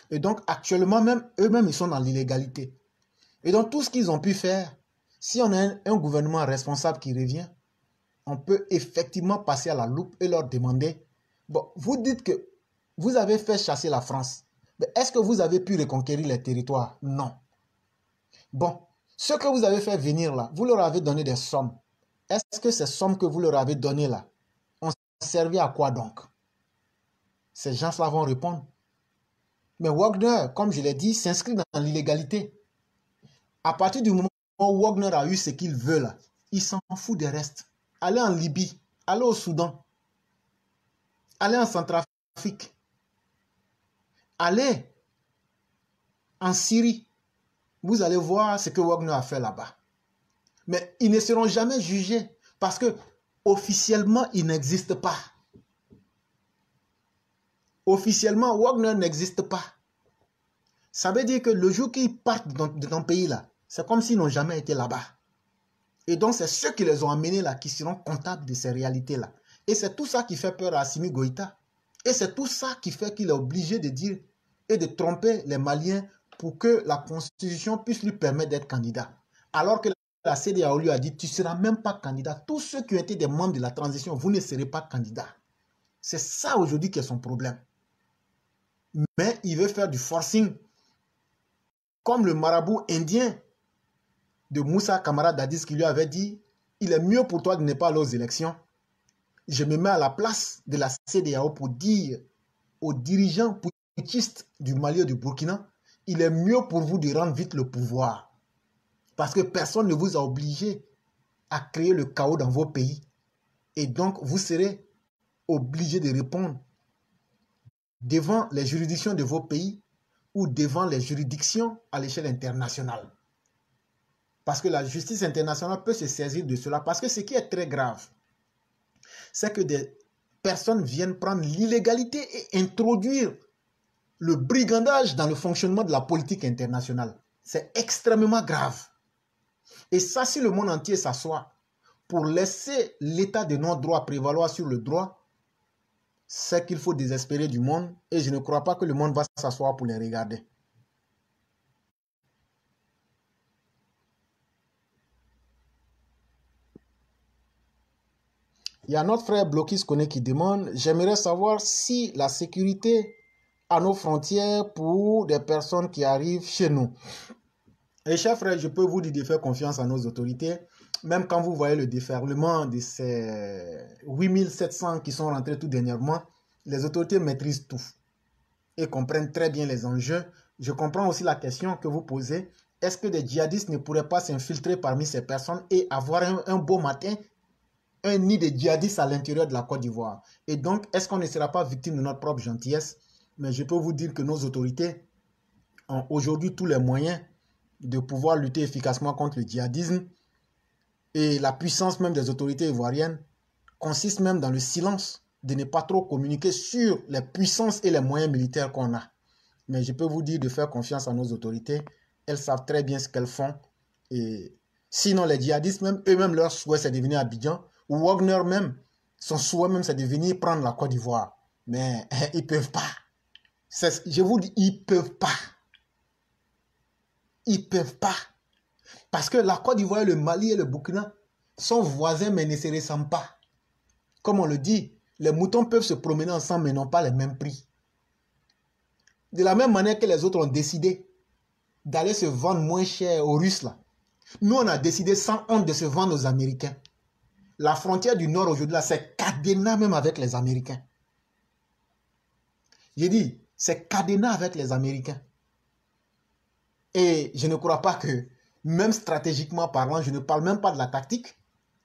Et donc, actuellement, même eux-mêmes, ils sont dans l'illégalité. Et donc, tout ce qu'ils ont pu faire, si on a un gouvernement responsable qui revient, on peut effectivement passer à la loupe et leur demander, bon, vous dites que vous avez fait chasser la France, mais est-ce que vous avez pu reconquérir les territoires? Non. Bon, ce que vous avez fait venir là, vous leur avez donné des sommes. Est-ce que ces sommes que vous leur avez données là ont servi à quoi donc? Ces gens-là vont répondre. Mais Wagner, comme je l'ai dit, s'inscrit dans l'illégalité. À partir du moment où Wagner a eu ce qu'il veut là, il s'en fout des restes. Allez en Libye, allez au Soudan, allez en Centrafrique, allez en Syrie. Vous allez voir ce que Wagner a fait là-bas. Mais ils ne seront jamais jugés parce que officiellement, ils n'existent pas. Officiellement, Wagner n'existe pas. Ça veut dire que le jour qu'ils partent de ton pays là, c'est comme s'ils n'ont jamais été là-bas. Et donc, c'est ceux qui les ont amenés là qui seront comptables de ces réalités-là. Et c'est tout ça qui fait peur à Assimi Goïta. Et c'est tout ça qui fait qu'il est obligé de dire et de tromper les Maliens pour que la Constitution puisse lui permettre d'être candidat. Alors que la CEDEAO lui a dit, tu ne seras même pas candidat. Tous ceux qui ont été des membres de la transition, vous ne serez pas candidat. C'est ça aujourd'hui qui est son problème. Mais il veut faire du forcing. Comme le marabout indien de Moussa Camara Dadis qui lui avait dit, il est mieux pour toi de ne pas aller aux élections. Je me mets à la place de la CEDEAO pour dire aux dirigeants putschistes du Mali et du Burkina, il est mieux pour vous de rendre vite le pouvoir. Parce que personne ne vous a obligé à créer le chaos dans vos pays. Et donc, vous serez obligé de répondre devant les juridictions de vos pays ou devant les juridictions à l'échelle internationale. Parce que la justice internationale peut se saisir de cela. Parce que ce qui est très grave, c'est que des personnes viennent prendre l'illégalité et introduire le brigandage dans le fonctionnement de la politique internationale. C'est extrêmement grave. Et ça, si le monde entier s'assoit pour laisser l'état de non-droit prévaloir sur le droit, c'est qu'il faut désespérer du monde et je ne crois pas que le monde va s'asseoir pour les regarder. Il y a notre frère Blokis Kone qui demande, j'aimerais savoir si la sécurité à nos frontières pour des personnes qui arrivent chez nous. Et chers frères, je peux vous dire de faire confiance à nos autorités, même quand vous voyez le déferlement de ces 8700 qui sont rentrés tout dernièrement, les autorités maîtrisent tout et comprennent très bien les enjeux. Je comprends aussi la question que vous posez. Est-ce que des djihadistes ne pourraient pas s'infiltrer parmi ces personnes et avoir un beau matin un nid de djihadistes à l'intérieur de la Côte d'Ivoire? Et donc, est-ce qu'on ne sera pas victime de notre propre gentillesse? Mais je peux vous dire que nos autorités ont aujourd'hui tous les moyens de pouvoir lutter efficacement contre le djihadisme. Et la puissance même des autorités ivoiriennes consiste même dans le silence, de ne pas trop communiquer sur les puissances et les moyens militaires qu'on a. Mais je peux vous dire de faire confiance à nos autorités. Elles savent très bien ce qu'elles font. Et sinon, les djihadistes, même eux-mêmes, leur souhait, c'est de venir à Abidjan. Ou Wagner même, son souhait même, c'est de venir prendre la Côte d'Ivoire. Mais ils ne peuvent pas. Je vous dis, ils ne peuvent pas. Ils ne peuvent pas. Parce que la Côte d'Ivoire, le Mali et le Burkina sont voisins mais ne se ressemblent pas. Comme on le dit, les moutons peuvent se promener ensemble mais n'ont pas les mêmes prix. De la même manière que les autres ont décidé d'aller se vendre moins cher aux Russes, là. Nous, on a décidé sans honte de se vendre aux Américains. La frontière du Nord aujourd'hui, c'est cadenas même avec les Américains. J'ai dit, c'est cadenas avec les Américains. Et je ne crois pas que, même stratégiquement parlant, je ne parle même pas de la tactique,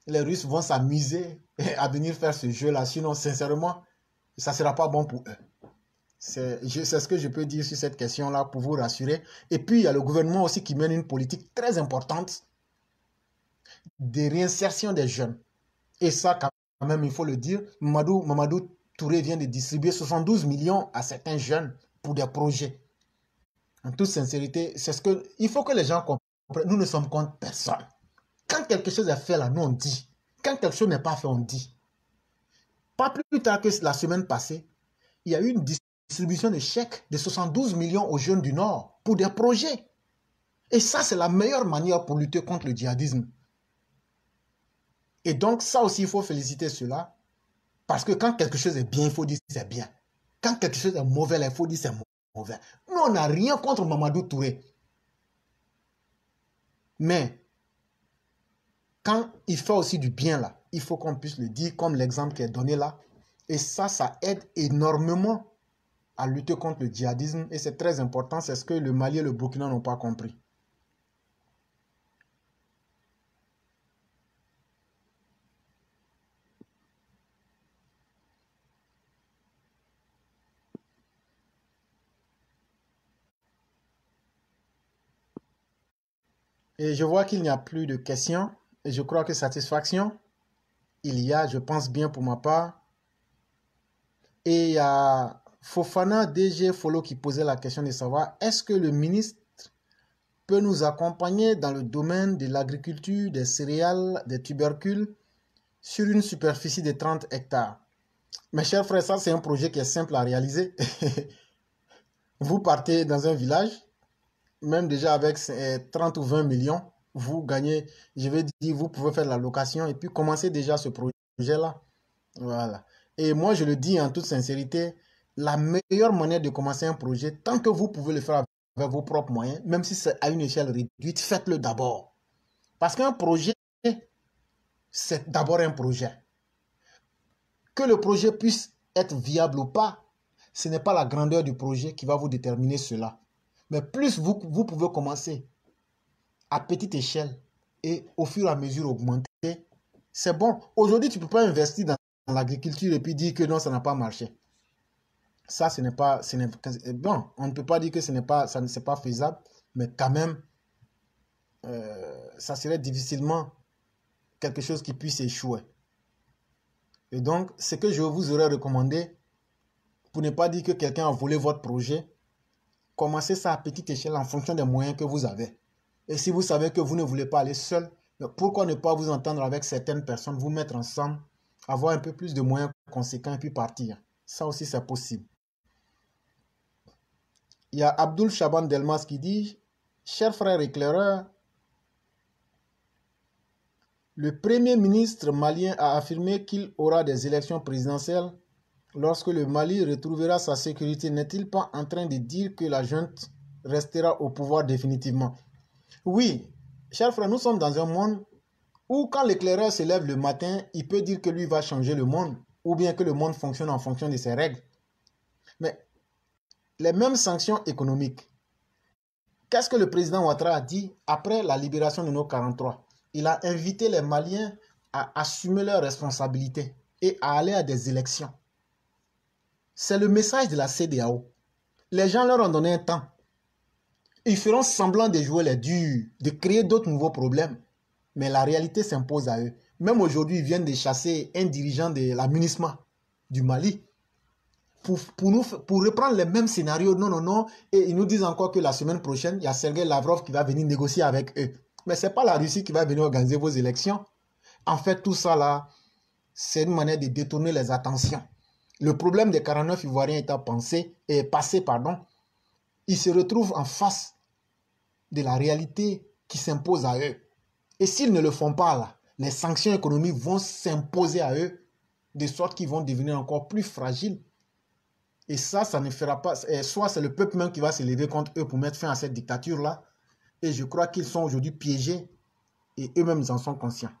les Russes vont s'amuser à venir faire ce jeu-là. Sinon, sincèrement, ça ne sera pas bon pour eux. C'est ce que je peux dire sur cette question-là pour vous rassurer. Et puis, il y a le gouvernement aussi qui mène une politique très importante de réinsertion des jeunes. Et ça, quand même, il faut le dire, Mamadou Touré vient de distribuer 72 millions à certains jeunes pour des projets. En toute sincérité, c'est ce que il faut que les gens comprennent. Nous ne sommes contre personne. Quand quelque chose est fait là, nous on dit. Quand quelque chose n'est pas fait, on dit. Pas plus tard que la semaine passée, il y a eu une distribution de chèques de 72 millions aux jeunes du Nord pour des projets. Et ça, c'est la meilleure manière pour lutter contre le djihadisme. Et donc, ça aussi, il faut féliciter cela. Parce que quand quelque chose est bien, il faut dire c'est bien. Quand quelque chose est mauvais, il faut dire c'est mauvais. Nous, on n'a rien contre Mamadou Touré. Mais, quand il fait aussi du bien là, il faut qu'on puisse le dire comme l'exemple qui est donné là. Et ça aide énormément à lutter contre le djihadisme. Et c'est très important, c'est ce que le Mali et le Burkina n'ont pas compris. Et je vois qu'il n'y a plus de questions. Et je crois que satisfaction, il y a, je pense bien pour ma part. Et il y a Fofana DG Follow qui posait la question de savoir est-ce que le ministre peut nous accompagner dans le domaine de l'agriculture, des céréales, des tubercules sur une superficie de 30 hectares. Mes chers frères, ça c'est un projet qui est simple à réaliser. Vous partez dans un village, même déjà avec 30 ou 20 millions, vous gagnez, je vais dire, vous pouvez faire la location et puis commencer déjà ce projet-là. Voilà. Et moi, je le dis en toute sincérité, la meilleure manière de commencer un projet, tant que vous pouvez le faire avec vos propres moyens, même si c'est à une échelle réduite, faites-le d'abord. Parce qu'un projet, c'est d'abord un projet. Que le projet puisse être viable ou pas, ce n'est pas la grandeur du projet qui va vous déterminer cela. Mais plus vous pouvez commencer à petite échelle et au fur et à mesure augmenter, c'est bon. Aujourd'hui, tu ne peux pas investir dans l'agriculture et puis dire que non, ça n'a pas marché. Ça, ce n'est pas... bon, on ne peut pas dire que ce n'est pas, ça ne c'est pas faisable, mais quand même, ça serait difficilement quelque chose qui puisse échouer. Et donc, ce que je vous aurais recommandé, pour ne pas dire que quelqu'un a volé votre projet, commencez ça à petite échelle en fonction des moyens que vous avez. Et si vous savez que vous ne voulez pas aller seul, pourquoi ne pas vous entendre avec certaines personnes, vous mettre ensemble, avoir un peu plus de moyens conséquents et puis partir. Ça aussi, c'est possible. Il y a Abdul Shaban Delmas qui dit « Cher frère éclaireur, Le Premier ministre malien a affirmé qu'il aura des élections présidentielles lorsque le Mali retrouvera sa sécurité. N'est-il pas en train de dire que la junte restera au pouvoir définitivement? Oui, chers frères, nous sommes dans un monde où quand l'éclaireur se lève le matin, il peut dire que lui va changer le monde ou bien que le monde fonctionne en fonction de ses règles. Mais les mêmes sanctions économiques, qu'est-ce que le président Ouattara a dit après la libération de nos 43? Il a invité les Maliens à assumer leurs responsabilités et à aller à des élections. C'est le message de la CEDEAO. Les gens leur ont donné un temps. Ils feront semblant de jouer les durs, de créer d'autres nouveaux problèmes. Mais la réalité s'impose à eux. Même aujourd'hui, ils viennent de chasser un dirigeant de la MINUSMA du Mali. Pour reprendre les mêmes scénarios, non. Et ils nous disent encore que la semaine prochaine, il y a Sergei Lavrov qui va venir négocier avec eux. Mais ce n'est pas la Russie qui va venir organiser vos élections. En fait, tout ça là, c'est une manière de détourner les attentions. Le problème des 49 Ivoiriens étant passé, ils se retrouvent en face de la réalité qui s'impose à eux. Et s'ils ne le font pas là, les sanctions économiques vont s'imposer à eux, de sorte qu'ils vont devenir encore plus fragiles. Et ça ne fera pas... Soit c'est le peuple même qui va se lever contre eux pour mettre fin à cette dictature-là. Et je crois qu'ils sont aujourd'hui piégés et eux-mêmes en sont conscients.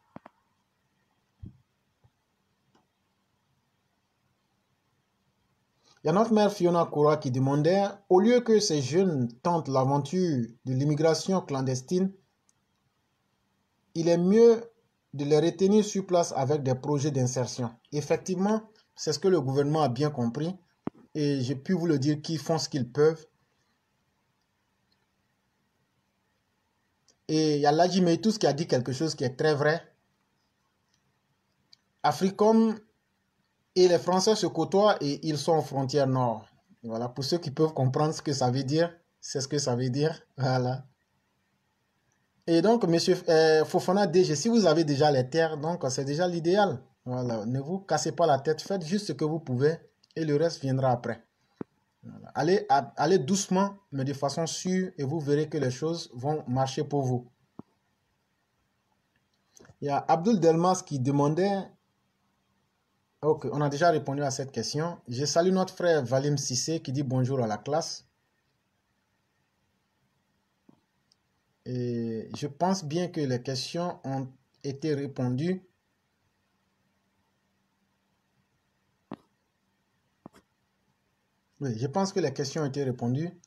Il y a notre mère Fiona Koura qui demandait, au lieu que ces jeunes tentent l'aventure de l'immigration clandestine, il est mieux de les retenir sur place avec des projets d'insertion. Effectivement, c'est ce que le gouvernement a bien compris. Et j'ai pu vous le dire qu'ils font ce qu'ils peuvent. Et il y a Ladji Meitous qui a dit quelque chose qui est très vrai. Africom et les Français se côtoient et ils sont aux frontières nord. Voilà, pour ceux qui peuvent comprendre ce que ça veut dire, c'est ce que ça veut dire. Voilà. Et donc, monsieur Fofana DG, si vous avez déjà les terres, donc c'est déjà l'idéal. Voilà, ne vous cassez pas la tête, faites juste ce que vous pouvez et le reste viendra après. Voilà. Allez doucement, mais de façon sûre, et vous verrez que les choses vont marcher pour vous. Il y a Abdul Delmas qui demandait... Ok, on a déjà répondu à cette question. Je salue notre frère Valim Sissé qui dit bonjour à la classe. Et je pense bien que les questions ont été répondues. Oui, je pense que les questions ont été répondues.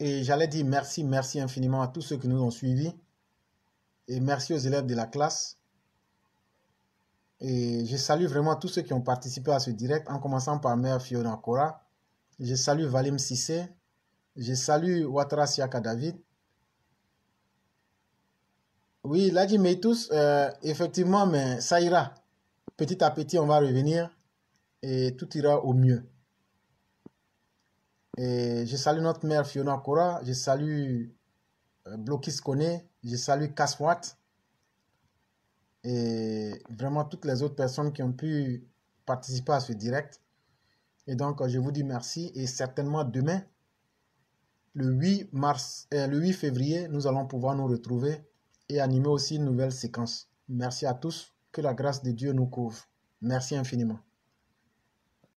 Et j'allais dire merci infiniment à tous ceux qui nous ont suivis. Et merci aux élèves de la classe. Et je salue vraiment tous ceux qui ont participé à ce direct, en commençant par Mère Fiona Koura. Je salue Valim Sissé. Je salue Ouattara Siaka David. Oui, Ladji Meitous, effectivement, mais ça ira. Petit à petit, on va revenir et tout ira au mieux. Et je salue notre mère Fiona Koura, je salue Blokis Kone, je salue Kaswat et vraiment toutes les autres personnes qui ont pu participer à ce direct. Et donc, je vous dis merci et certainement demain, le 8 février, nous allons pouvoir nous retrouver et animer aussi une nouvelle séquence. Merci à tous, que la grâce de Dieu nous couvre. Merci infiniment.